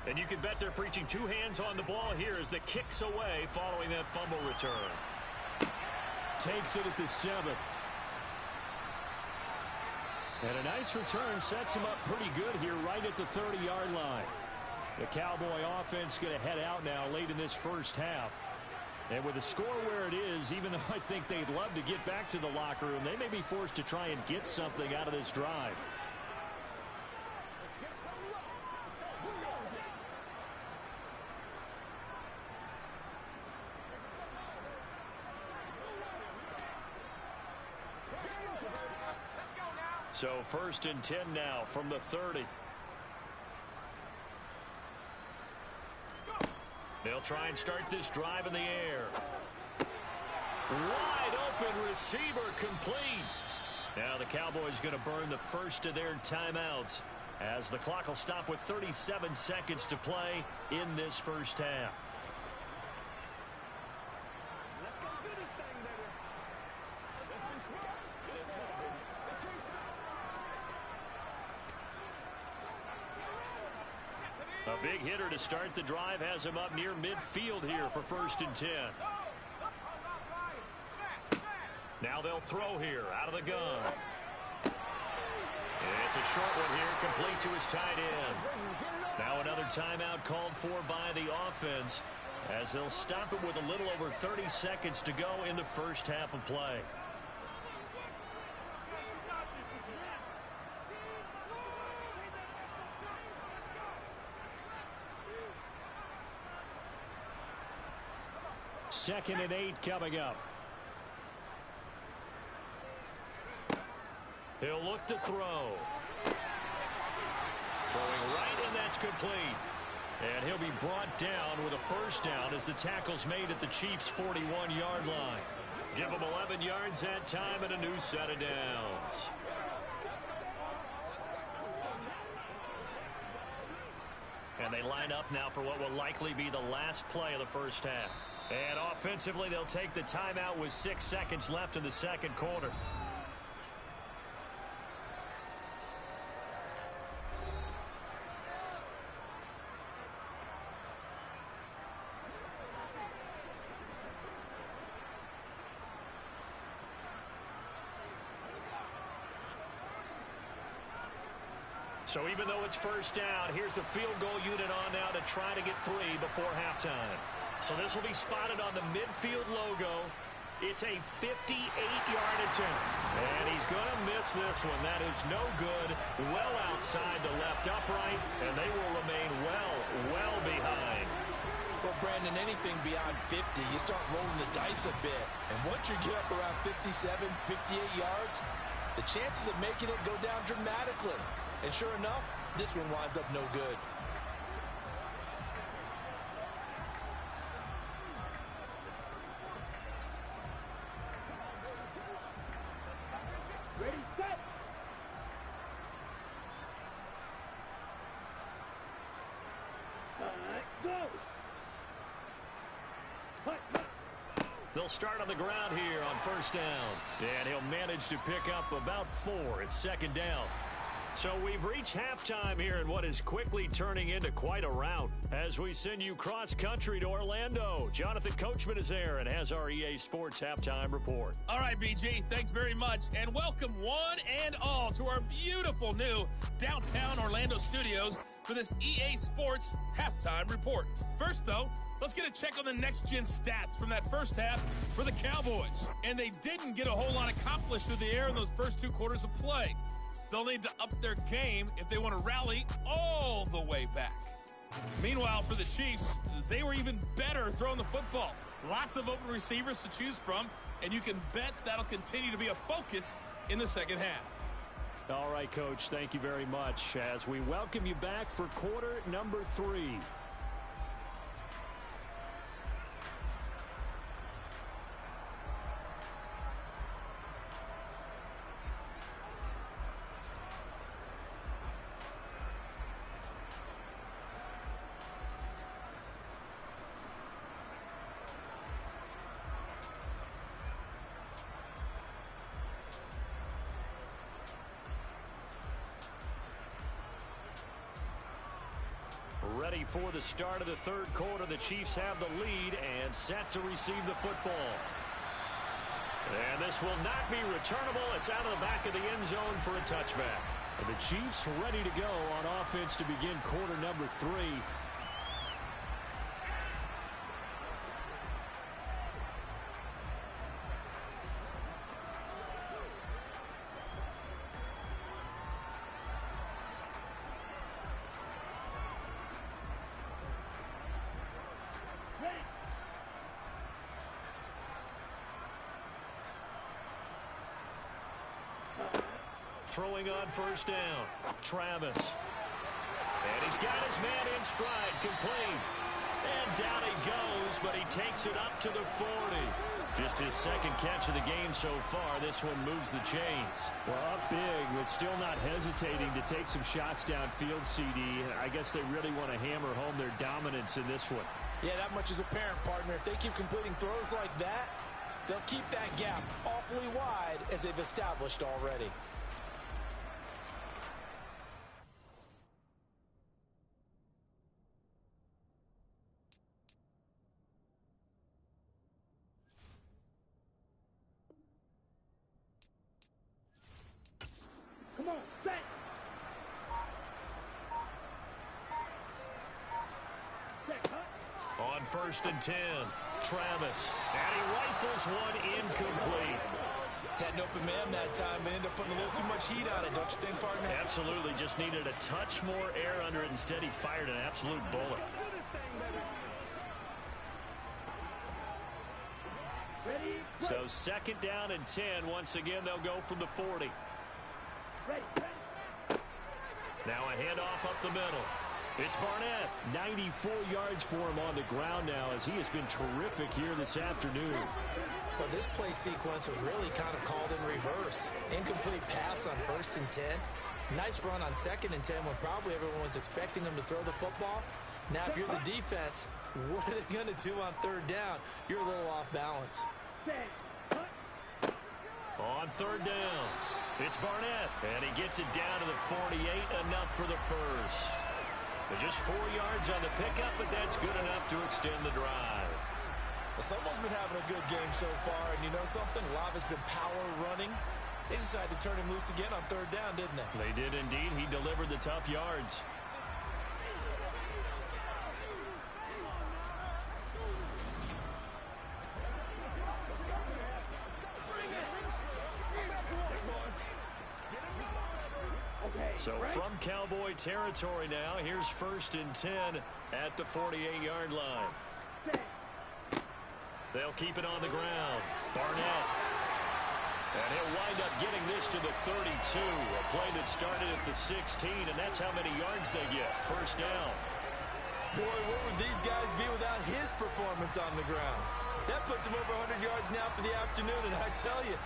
And you can bet they're preaching two hands on the ball here as the kick's away following that fumble return. Takes it at the 7. And a nice return sets him up pretty good here right at the 30-yard line. The Cowboy offense going to head out now late in this first half. And with the score where it is, even though I think they'd love to get back to the locker room, they may be forced to try and get something out of this drive. So 1st and 10 now from the 30. They'll try and start this drive in the air. Wide open receiver complete. Now the Cowboys going to burn the first of their timeouts as the clock will stop with 37 seconds to play in this first half. A big hitter to start the drive has him up near midfield here for 1st and 10. Now they'll throw here out of the gun. It's a short one here, complete to his tight end. Now another timeout called for by the offense as they'll stop it with a little over 30 seconds to go in the first half of play. Second and 8 coming up. He'll look to throw. Throwing right, and that's complete. And he'll be brought down with a first down as the tackle's made at the Chiefs' 41-yard line. Give them 11 yards that time and a new set of downs. And they line up now for what will likely be the last play of the first half. And offensively, they'll take the timeout with 6 seconds left in the second quarter. So even though it's first down, here's the field goal unit on now to try to get 3 before halftime. So this will be spotted on the midfield logo. It's a 58-yard attempt. And he's going to miss this one. That is no good. Well outside the left upright. And they will remain well behind. Well, Brandon, anything beyond 50, you start rolling the dice a bit. And once you get up around 57, 58 yards, the chances of making it go down dramatically. And sure enough, this one winds up no good. Ready, set. Go. They'll start on the ground here on first down. And he'll manage to pick up about 4. It's second down. So we've reached halftime here in what is quickly turning into quite a rout as we send you cross-country to Orlando. Jonathan Coachman is there and has our EA Sports Halftime Report. All right, BG, thanks very much. And welcome one and all to our beautiful new downtown Orlando studios for this EA Sports Halftime Report. First, though, let's get a check on the next-gen stats from that first half for the Cowboys. And they didn't get a whole lot accomplished through the air in those first 2 quarters of play. They'll need to up their game if they want to rally all the way back. Meanwhile, for the Chiefs, they were even better throwing the football. Lots of open receivers to choose from, and you can bet that'll continue to be a focus in the second half. All right, Coach, thank you very much as we welcome you back for quarter number 3. Ready for the start of the third quarter. The Chiefs have the lead and set to receive the football. And this will not be returnable. It's out of the back of the end zone for a touchback. And the Chiefs ready to go on offense to begin quarter number 3. Throwing on first down, Travis. And he's got his man in stride, complete. And down he goes, but he takes it up to the 40. Just his second catch of the game so far. This one moves the chains. Well, up big, but still not hesitating to take some shots downfield, CD. I guess they really want to hammer home their dominance in this one. Yeah, that much is apparent, partner. If they keep completing throws like that, they'll keep that gap awfully wide as they've established already. Come on, set. Set, cut. On first and 10, Travis. And he rifles one incomplete. Had an open man that time, but ended up putting a little too much heat on it, don't you think, partner? Absolutely. Just needed a touch more air under it. Instead, he fired an absolute bullet. Ready, So second down and 10. Once again, they'll go from the 40. ready. Now a handoff up the middle. It's Barnett. 94 yards for him on the ground now as he has been terrific here this afternoon. Well, this play sequence was really kind of called in reverse. Incomplete pass on first and 10. Nice run on 2nd and 10 when probably everyone was expecting him to throw the football. Now, if you're the defense, what are they going to do on 3rd down? You're a little off balance. On 3rd down, it's Barnett, and he gets it down to the 48, enough for the first. But just 4 yards on the pickup, but that's good enough to extend the drive. Well, someone's been having a good game so far, and you know something? A lot has been power running. They decided to turn him loose again on 3rd down, didn't they? They did indeed. He delivered the tough yards. So from Cowboy territory now, here's 1st and 10 at the 48-yard line. They'll keep it on the ground. Barnett. And he'll wind up getting this to the 32. A play that started at the 16, and that's how many yards they get. 1st down. Boy, what would these guys be without his performance on the ground? That puts him over 100 yards now for the afternoon, and I tell you,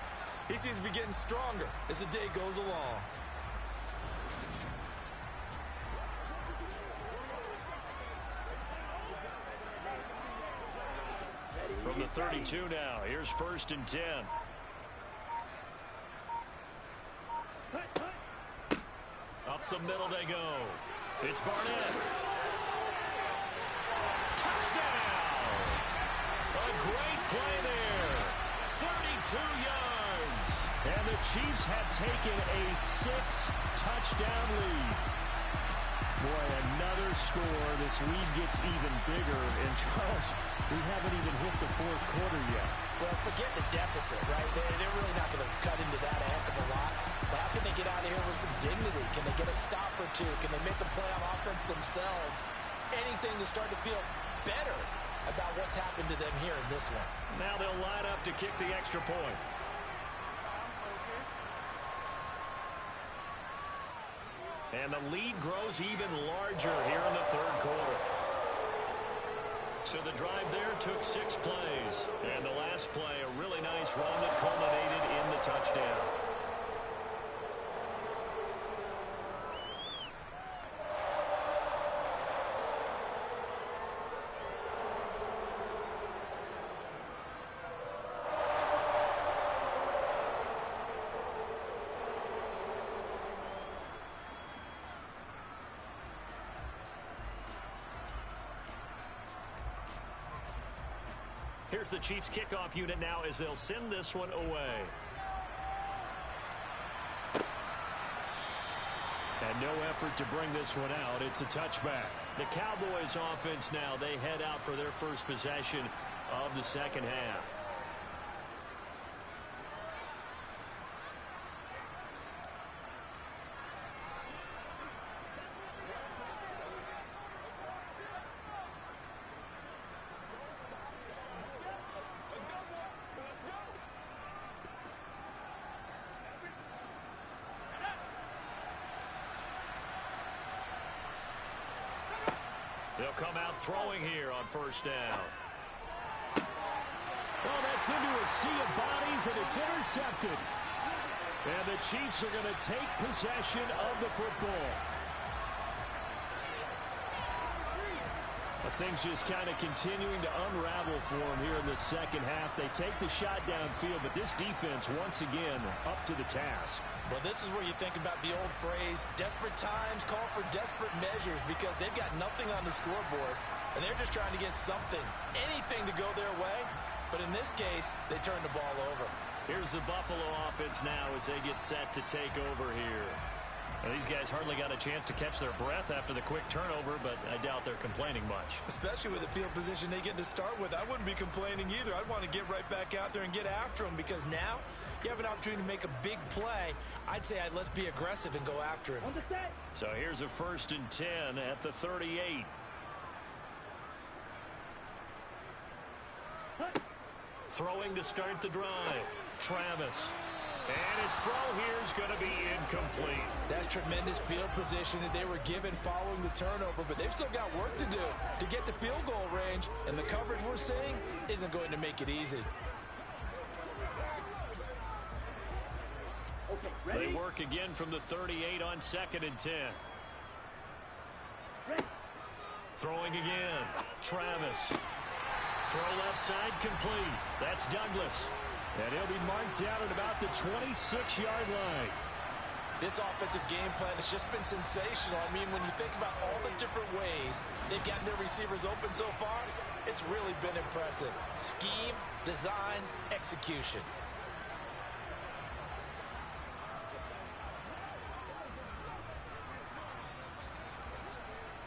he seems to be getting stronger as the day goes along. From the 32 now, here's 1st and 10. Up the middle they go. It's Barnett. Touchdown! A great play there. 32 yards. And the Chiefs have taken a 6-touchdown lead. Boy, another score. This lead gets even bigger. And Charles, we haven't even hit the 4th quarter yet. Well, forget the deficit, right? They're really not going to cut into that a heck of a lot. But how can they get out of here with some dignity? Can they get a stop or two? Can they make a play on offense themselves? Anything to start to feel better about what's happened to them here in this one. Now they'll line up to kick the extra point. And the lead grows even larger here in the 3rd quarter. So the drive there took 6 plays. And the last play, a really nice run that culminated in the touchdown. Here's the Chiefs kickoff unit now as they'll send this one away. And no effort to bring this one out. It's a touchback. The Cowboys offense now, they head out for their first possession of the 2nd half. They'll come out throwing here on 1st down. Well, that's into a sea of bodies, and it's intercepted. And the Chiefs are going to take possession of the football. Things just kind of continuing to unravel for them here in the 2nd half. They take the shot downfield, but this defense, once again, up to the task. But this is where you think about the old phrase, desperate times call for desperate measures, because they've got nothing on the scoreboard, and they're just trying to get something, anything to go their way. But in this case, they turn the ball over. Here's the Buffalo offense now as they get set to take over here. Now, these guys hardly got a chance to catch their breath after the quick turnover, but I doubt they're complaining much. Especially with the field position they get to start with. I wouldn't be complaining either. I'd want to get right back out there and get after them, because now you have an opportunity to make a big play. I'd say let's be aggressive and go after him. So here's a 1st and 10 at the 38. Throwing to start the drive. Travis. And his throw here is going to be incomplete. That's tremendous field position that they were given following the turnover, but they've still got work to do to get to field goal range, and the coverage we're seeing isn't going to make it easy. Okay, They work again from the 38 on 2nd and 10. Ready. Throwing again. Travis. Throw left side complete. That's Douglas. And he'll be marked down at about the 26-yard line. This offensive game plan has just been sensational. I mean, when you think about all the different ways they've gotten their receivers open so far, it's really been impressive. Scheme, design, execution.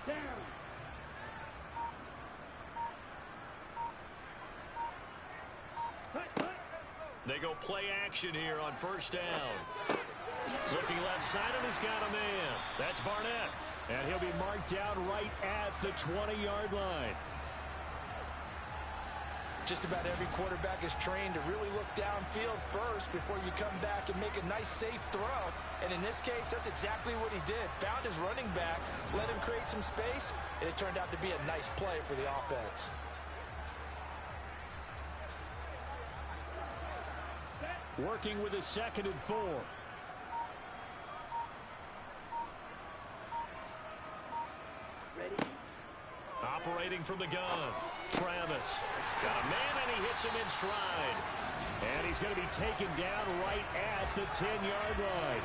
Down. Cut. They go play action here on 1st down. Looking left side, and he's got a man. That's Barnett. And he'll be marked down right at the 20-yard line. Just about every quarterback is trained to really look downfield first before you come back and make a nice, safe throw. And in this case, that's exactly what he did. Found his running back, let him create some space, and it turned out to be a nice play for the offense. Working with a 2nd and 4. Ready. Operating from the gun. Travis. Got a man, and he hits him in stride. And he's going to be taken down right at the 10-yard line.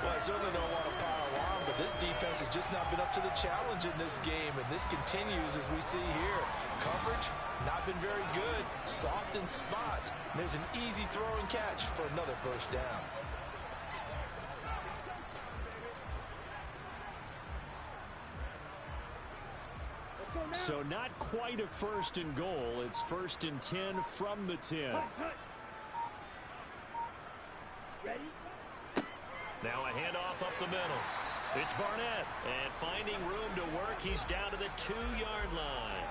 Well, I certainly don't want to pile on, but this defense has just not been up to the challenge in this game, and this continues as we see here. Coverage, not been very good. Soft in spots. There's an easy throw and catch for another 1st down. So not quite a 1st and goal. It's 1st and 10 from the 10. Cut. Ready. Now a handoff up the middle. It's Barnett. And finding room to work, he's down to the 2-yard line.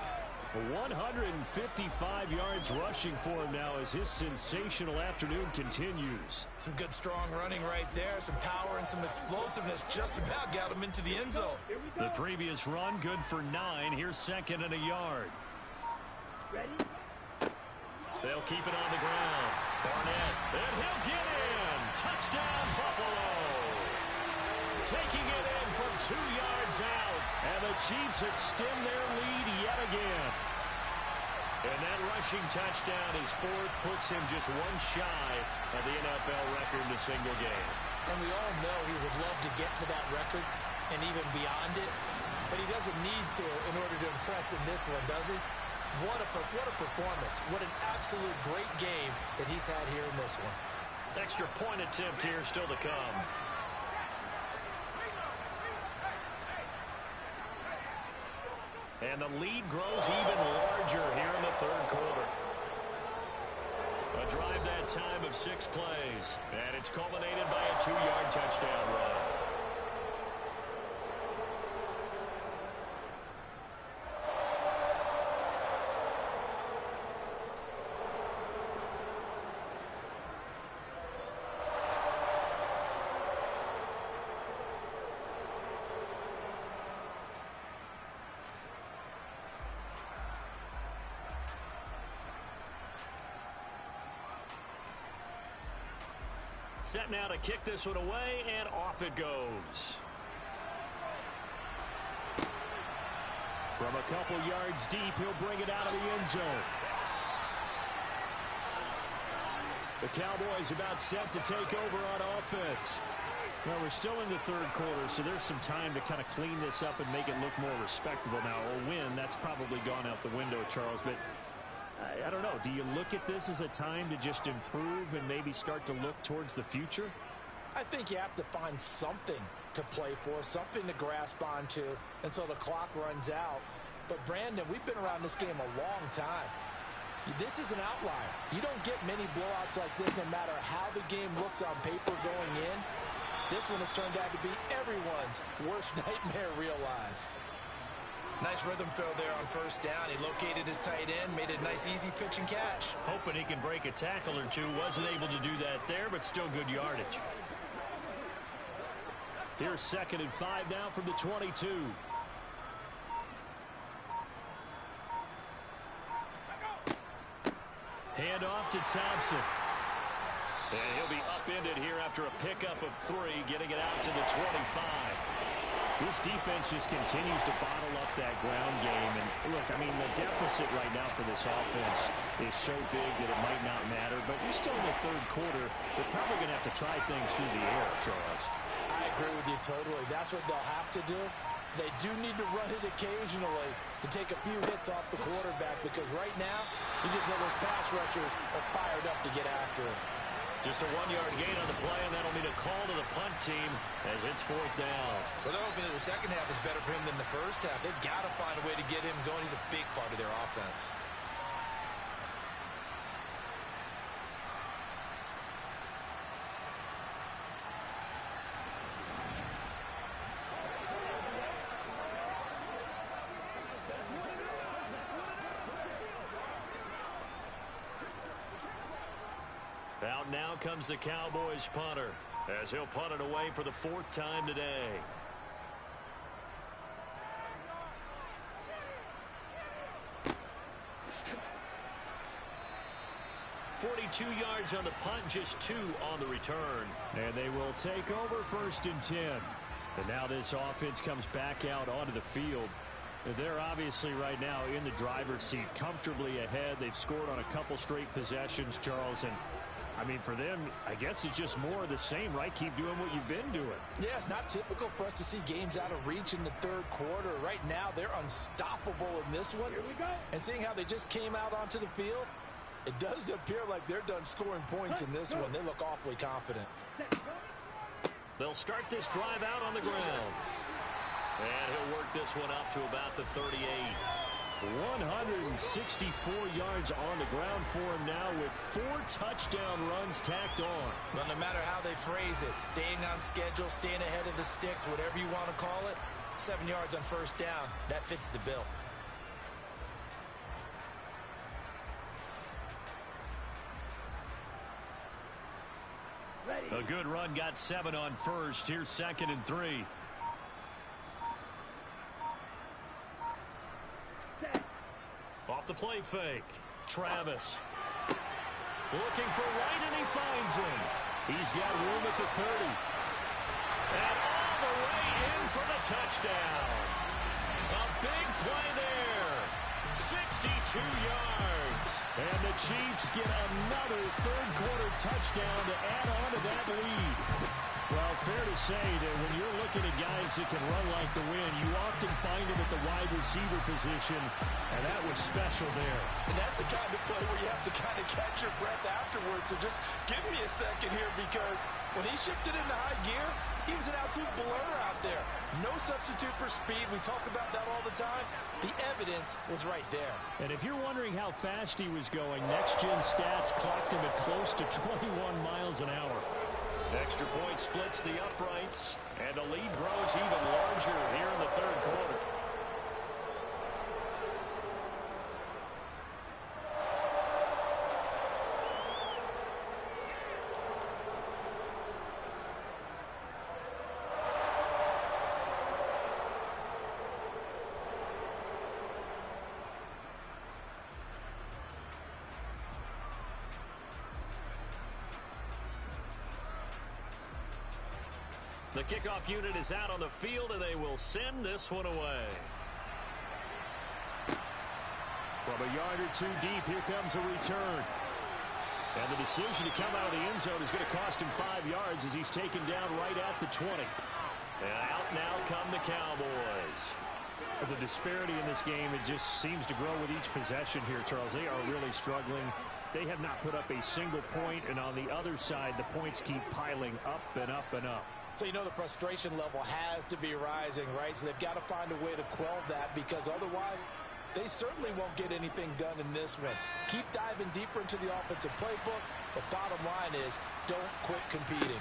155 yards rushing for him now as his sensational afternoon continues. Some good, strong running right there. Some power and some explosiveness just about got him into the end zone. Here we go. The previous run good for 9. Here's 2nd and a yard. Ready. They'll keep it on the ground. Barnett, and he'll get in. Touchdown, Buffalo. Taking it in from 2 yards out. And the Chiefs extend their lead yet again. And that rushing touchdown, his 4th, puts him just 1 shy of the NFL record in a single game. And we all know he would love to get to that record and even beyond it, but he doesn't need to in order to impress in this one, does he? What a performance. What an absolute great game that he's had here in this one. Extra point attempt here still to come. And the lead grows even larger here in the 3rd quarter. A drive that time of 6 plays. And it's culminated by a 2-yard touchdown run. Set now to kick this one away, and off it goes. From a couple yards deep, he'll bring it out of the end zone. The Cowboys about set to take over on offense. Well, we're still in the 3rd quarter, so there's some time to kind of clean this up and make it look more respectable now. A win, that's probably gone out the window, Charles, but I don't know. Do you look at this as a time to just improve and maybe start to look towards the future? I think you have to find something to play for, something to grasp onto until the clock runs out. But, Brandon, we've been around this game a long time. This is an outlier. You don't get many blowouts like this no matter how the game looks on paper going in. This one has turned out to be everyone's worst nightmare realized. Nice rhythm throw there on 1st down. He located his tight end, made a nice easy pitch and catch. Hoping he can break a tackle or two. Wasn't able to do that there, but still good yardage. Here's 2nd and 5 now from the 22. Hand off to Thompson. And he'll be upended here after a pickup of 3, getting it out to the 25. This defense just continues to bottle up that ground game. And look, I mean, the deficit right now for this offense is so big that it might not matter. But we're still in the third quarter. They're probably going to have to try things through the air, Charles. I agree with you totally. That's what they'll have to do. They do need to run it occasionally to take a few hits off the quarterback, because right now, you just know those pass rushers are fired up to get after him. Just a 1-yard gain on the play, and that'll mean a call to the punt team as it's 4th down. Well, they're hoping that the second half is better for him than the first half. They've got to find a way to get him going. He's a big part of their offense. Out now comes the Cowboys punter, as he'll punt it away for the 4th time today. .42 yards on the punt, just 2 on the return. And they will take over 1st and 10. And now this offense comes back out onto the field. They're obviously right now in the driver's seat, comfortably ahead. They've scored on a couple straight possessions, Charles, and I mean, for them, I guess it's just more of the same, right? Keep doing what you've been doing. Yeah, it's not typical for us to see games out of reach in the third quarter. Right now, they're unstoppable in this one. Here we go. And seeing how they just came out onto the field, it does appear like they're done scoring points in this one. They look awfully confident. They'll start this drive out on the ground. And he'll work this one up to about the 38. 164 yards on the ground for him now with 4 touchdown runs tacked on. But no matter how they phrase it, staying on schedule, staying ahead of the sticks, whatever you want to call it, 7 yards on 1st down, that fits the bill. Ready. A good run got 7 on 1st. Here's 2nd and 3. Off the play fake. Travis. Looking for Wright, and he finds him. He's got room at the 30. And all the way in for the touchdown. A big play there. 62 yards. And the Chiefs get another third quarter touchdown to add on to that lead. Well, fair to say that when you're looking at guys that can run like the wind, you often find them at the wide receiver position, and that was special there. And that's the kind of play where you have to kind of catch your breath afterwards. So just give me a second here, because when he shifted into high gear, he was an absolute blur out there. No substitute for speed. We talk about that all the time. The evidence was right there. And if you're wondering how fast he was going, Next Gen Stats clocked him at close to 21 miles an hour. Extra point splits the uprights, and the lead grows even larger here in the third quarter. The kickoff unit is out on the field, and they will send this one away. From a yard or 2 deep, here comes a return. And the decision to come out of the end zone is going to cost him 5 yards as he's taken down right at the 20. And out now come the Cowboys. The disparity in this game, it just seems to grow with each possession here, Charles. They are really struggling. They have not put up a single point, and on the other side, the points keep piling up and up and up. So you know the frustration level has to be rising, right? So they've got to find a way to quell that, because otherwise they certainly won't get anything done in this one. Keep diving deeper into the offensive playbook. The bottom line is don't quit competing.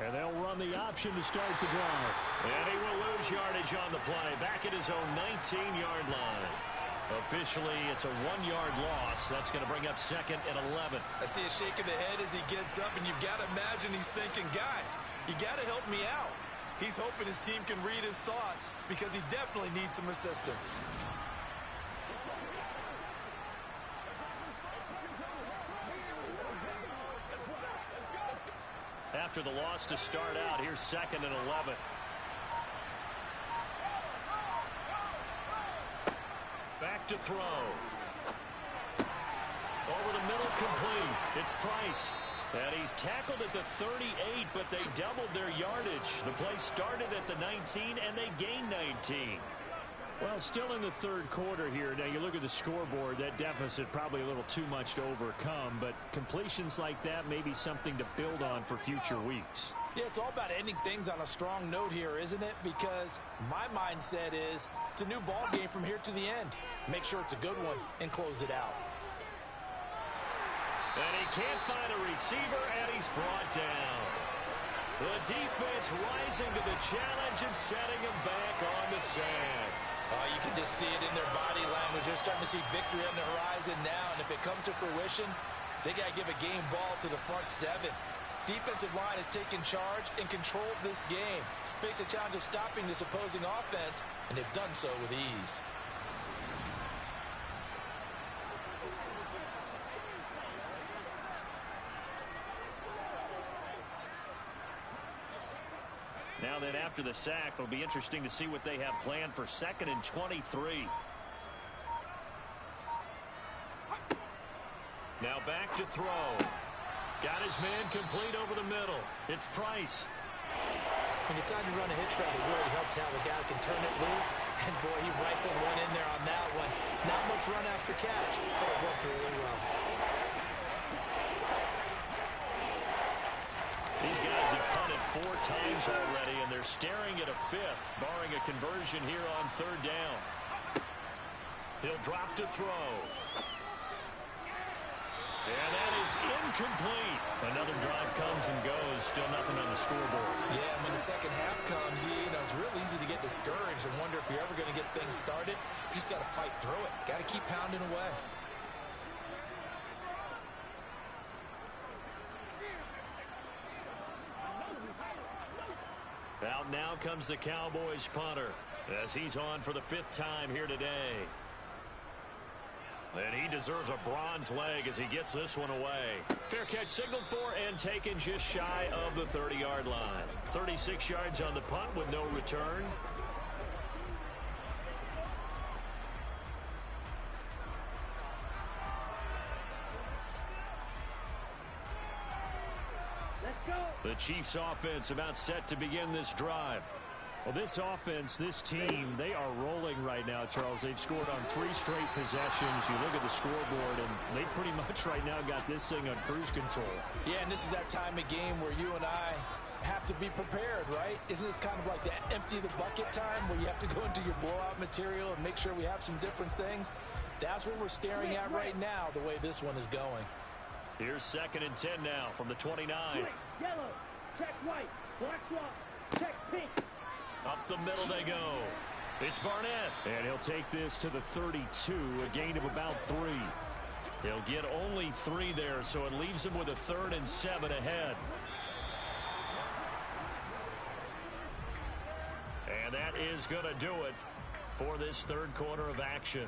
And they'll run the option to start the drive. And he will lose yardage on the play. Back at his own 19-yard line. Officially, it's a 1-yard loss. That's going to bring up 2nd and 11. I see a shake of the head as he gets up, and you've got to imagine he's thinking, guys, you got to help me out. He's hoping his team can read his thoughts, because he definitely needs some assistance. after the loss to start out. Here's 2nd and 11. Back to throw. Over the middle, complete. It's Price. And he's tackled at the 38, but they doubled their yardage. The play started at the 19, and they gained 19. Well, still in the third quarter here. Now, you look at the scoreboard, that deficit probably a little too much to overcome, but completions like that may be something to build on for future weeks. Yeah, it's all about ending things on a strong note here, isn't it? Because my mindset is it's a new ball game from here to the end. Make sure it's a good one and close it out. And he can't find a receiver, and he's brought down. The defense rising to the challenge and setting him back on the sand. You can just see it in their body language. They're starting to see victory on the horizon now, and if it comes to fruition, they got to give a game ball to the front 7. Defensive line has taken charge and controlled this game. Face a challenge of stopping this opposing offense, and they've done so with ease. Now then, after the sack, it'll be interesting to see what they have planned for 2nd and 23. Now back to throw. Got his man complete over the middle. It's Price. He decided to run a hitch route. It really helped how the guy can turn it loose. And, boy, he rifled one in there on that one. Not much run after catch, but it worked really well. These guys have punted 4 times already, and they're staring at a 5th, barring a conversion here on 3rd down. He'll drop to throw. And that is incomplete. Another drive comes and goes. Still nothing on the scoreboard. Yeah, when the second half comes, it's real easy to get discouraged and wonder if you're ever going to get things started. You just got to fight through it. Got to keep pounding away. Out now comes the Cowboys punter as he's on for the 5th time here today. And he deserves a bronze leg as he gets this one away. Fair catch signaled for and taken just shy of the 30-yard line. 36 yards on the punt with no return. The Chiefs offense about set to begin this drive. Well, this offense, this team, they are rolling right now, Charles. They've scored on 3 straight possessions. You look at the scoreboard, and they pretty much right now got this thing on cruise control. Yeah, and this is that time of game where you and I have to be prepared, right? Isn't this kind of like the empty the bucket time where you have to go into your blowout material and make sure we have some different things? That's what we're staring at right now, the way this one is going. Here's 2nd and 10 now from the 29. Yellow, check white, black swap, check pink. Up the middle they go. It's Barnett. And he'll take this to the 32, a gain of about 3. He'll get only 3 there, so it leaves him with a 3rd and 7 ahead. And that is going to do it for this 3rd quarter of action.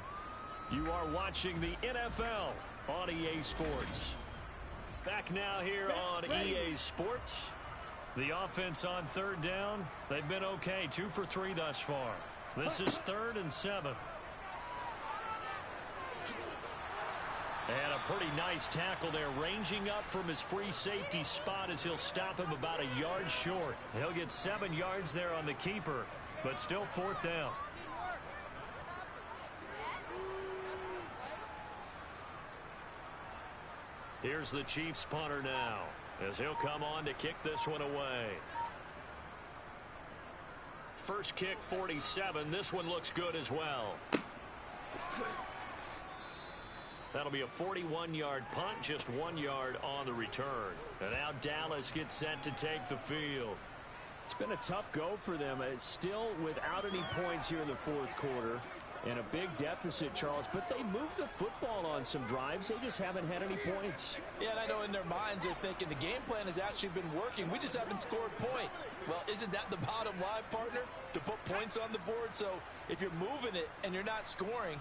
You are watching the NFL on EA Sports. Back now here on EA Sports. The offense on 3rd down, they've been okay. 2 for 3 thus far. This is 3rd and 7. And a pretty nice tackle there, ranging up from his free safety spot as he'll stop him about a yard short. He'll get 7 yards there on the keeper, but still 4th down. Here's the Chiefs punter now, as he'll come on to kick this one away. First kick, 47. This one looks good as well. That'll be a 41-yard punt, just 1 yard on the return. And now Dallas gets set to take the field. It's been a tough go for them. It's still without any points here in the 4th quarter. And a big deficit, Charles, but they moved the football on some drives. They just haven't had any points. Yeah, and I know in their minds they're thinking the game plan has actually been working. We just haven't scored points. Well, isn't that the bottom line, partner? To put points on the board? So if you're moving it and you're not scoring,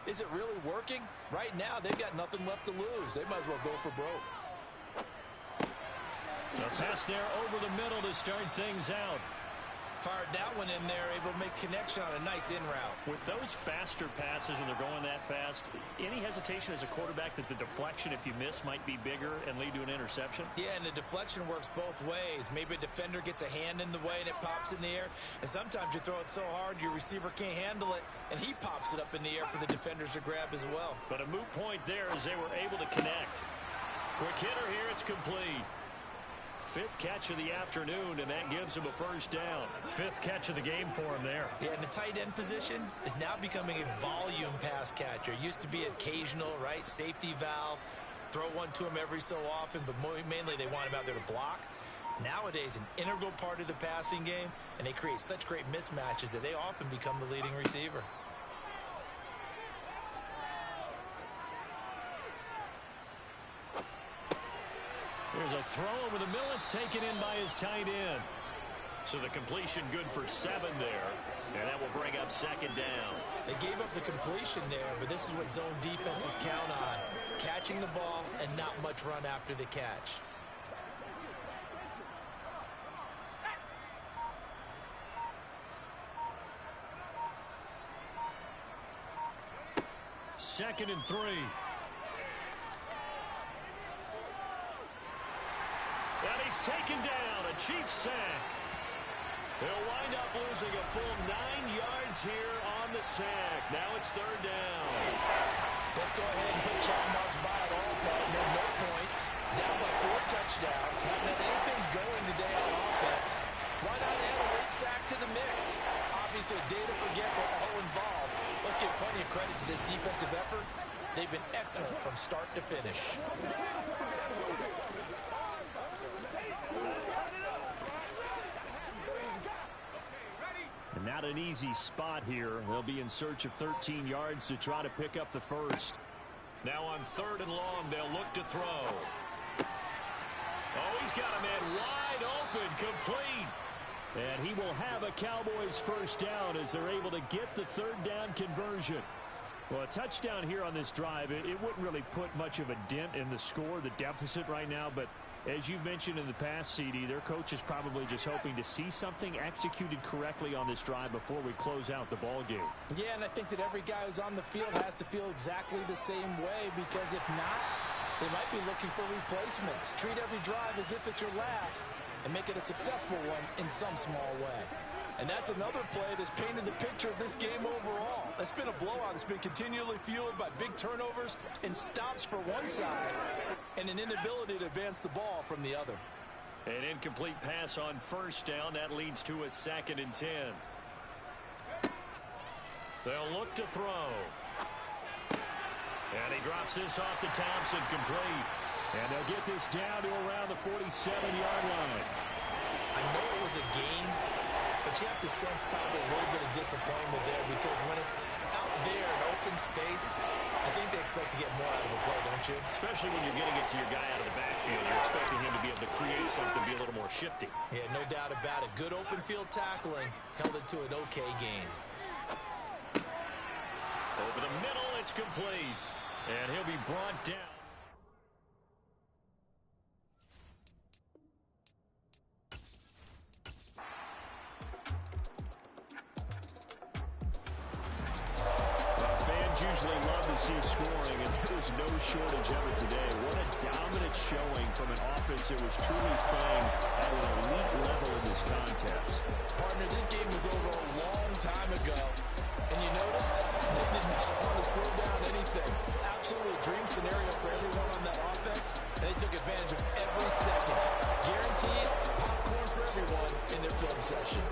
is it really working? Right now, they've got nothing left to lose. They might as well go for broke. The pass there over the middle to start things out. Fired that one in there, able to make connection on a nice in route. With those faster passes when they're going that fast, any hesitation as a quarterback that the deflection, if you miss, might be bigger and lead to an interception? Yeah, and the deflection works both ways. Maybe a defender gets a hand in the way and it pops in the air. And sometimes you throw it so hard your receiver can't handle it, and he pops it up in the air for the defenders to grab as well. But a moot point there as they were able to connect. Quick hitter here, it's complete. Fifth catch of the afternoon, and that gives him a first down. Fifth catch of the game for him there. Yeah, and the tight end position is now becoming a volume pass catcher. It used to be occasional, right? Safety valve. Throw one to him every so often, but mainly they want him out there to block. Nowadays, an integral part of the passing game, and they create such great mismatches that they often become the leading receiver. There's a throw over the middle. It's taken in by his tight end. So the completion good for 7 there. And that will bring up second down. They gave up the completion there, but this is what zone defenses count on. Catching the ball and not much run after the catch. Second and 3. And he's taken down, a Chiefs sack. They'll wind up losing a full 9 yards here on the sack. Now it's third down. Let's go ahead and put check marks by it all, partner. No points. Down by 4 touchdowns. Haven't had anything going today on offense. Why not add a late sack to the mix? Obviously a day to forget for all involved. Let's give plenty of credit to this defensive effort. They've been excellent from start to finish. And not an easy spot here. They'll be in search of 13 yards to try to pick up the first. Now on third and long, they'll look to throw. Oh, he's got a man wide open, complete. And he will have a Cowboys first down as they're able to get the third down conversion. Well, a touchdown here on this drive, it wouldn't really put much of a dent in the score, the deficit right now, but as you mentioned in the past, CD, their coach is probably just hoping to see something executed correctly on this drive before we close out the ball game. Yeah, and I think that every guy who's on the field has to feel exactly the same way, because if not, they might be looking for replacements. Treat every drive as if it's your last and make it a successful one in some small way. And that's another play that's painted the picture of this game overall. It's been a blowout. It's been continually fueled by big turnovers and stops for one side and an inability to advance the ball from the other. An incomplete pass on first down. That leads to a 2nd and 10. They'll look to throw. And he drops this off to Thompson, complete. And they'll get this down to around the 47-yard line. I know it was a gain, but you have to sense probably a little bit of disappointment there, because when it's out there in open space, I think they expect to get more out of a play, don't you? Especially when you're getting it to your guy out of the backfield. You're expecting him to be able to create something, be a little more shifty. Yeah, no doubt about it. Good open field tackling held it to an okay gain. Over the middle, it's complete. And he'll be brought down. Usually love to see scoring, and there was no shortage of it today. What a dominant showing from an offense that was truly playing at an elite level in this contest. Partner, this game was over a long time ago, and you noticed they did not want to slow down anything. Absolutely dream scenario for everyone on that offense, and they took advantage of every second. Guaranteed popcorn for everyone in their film session.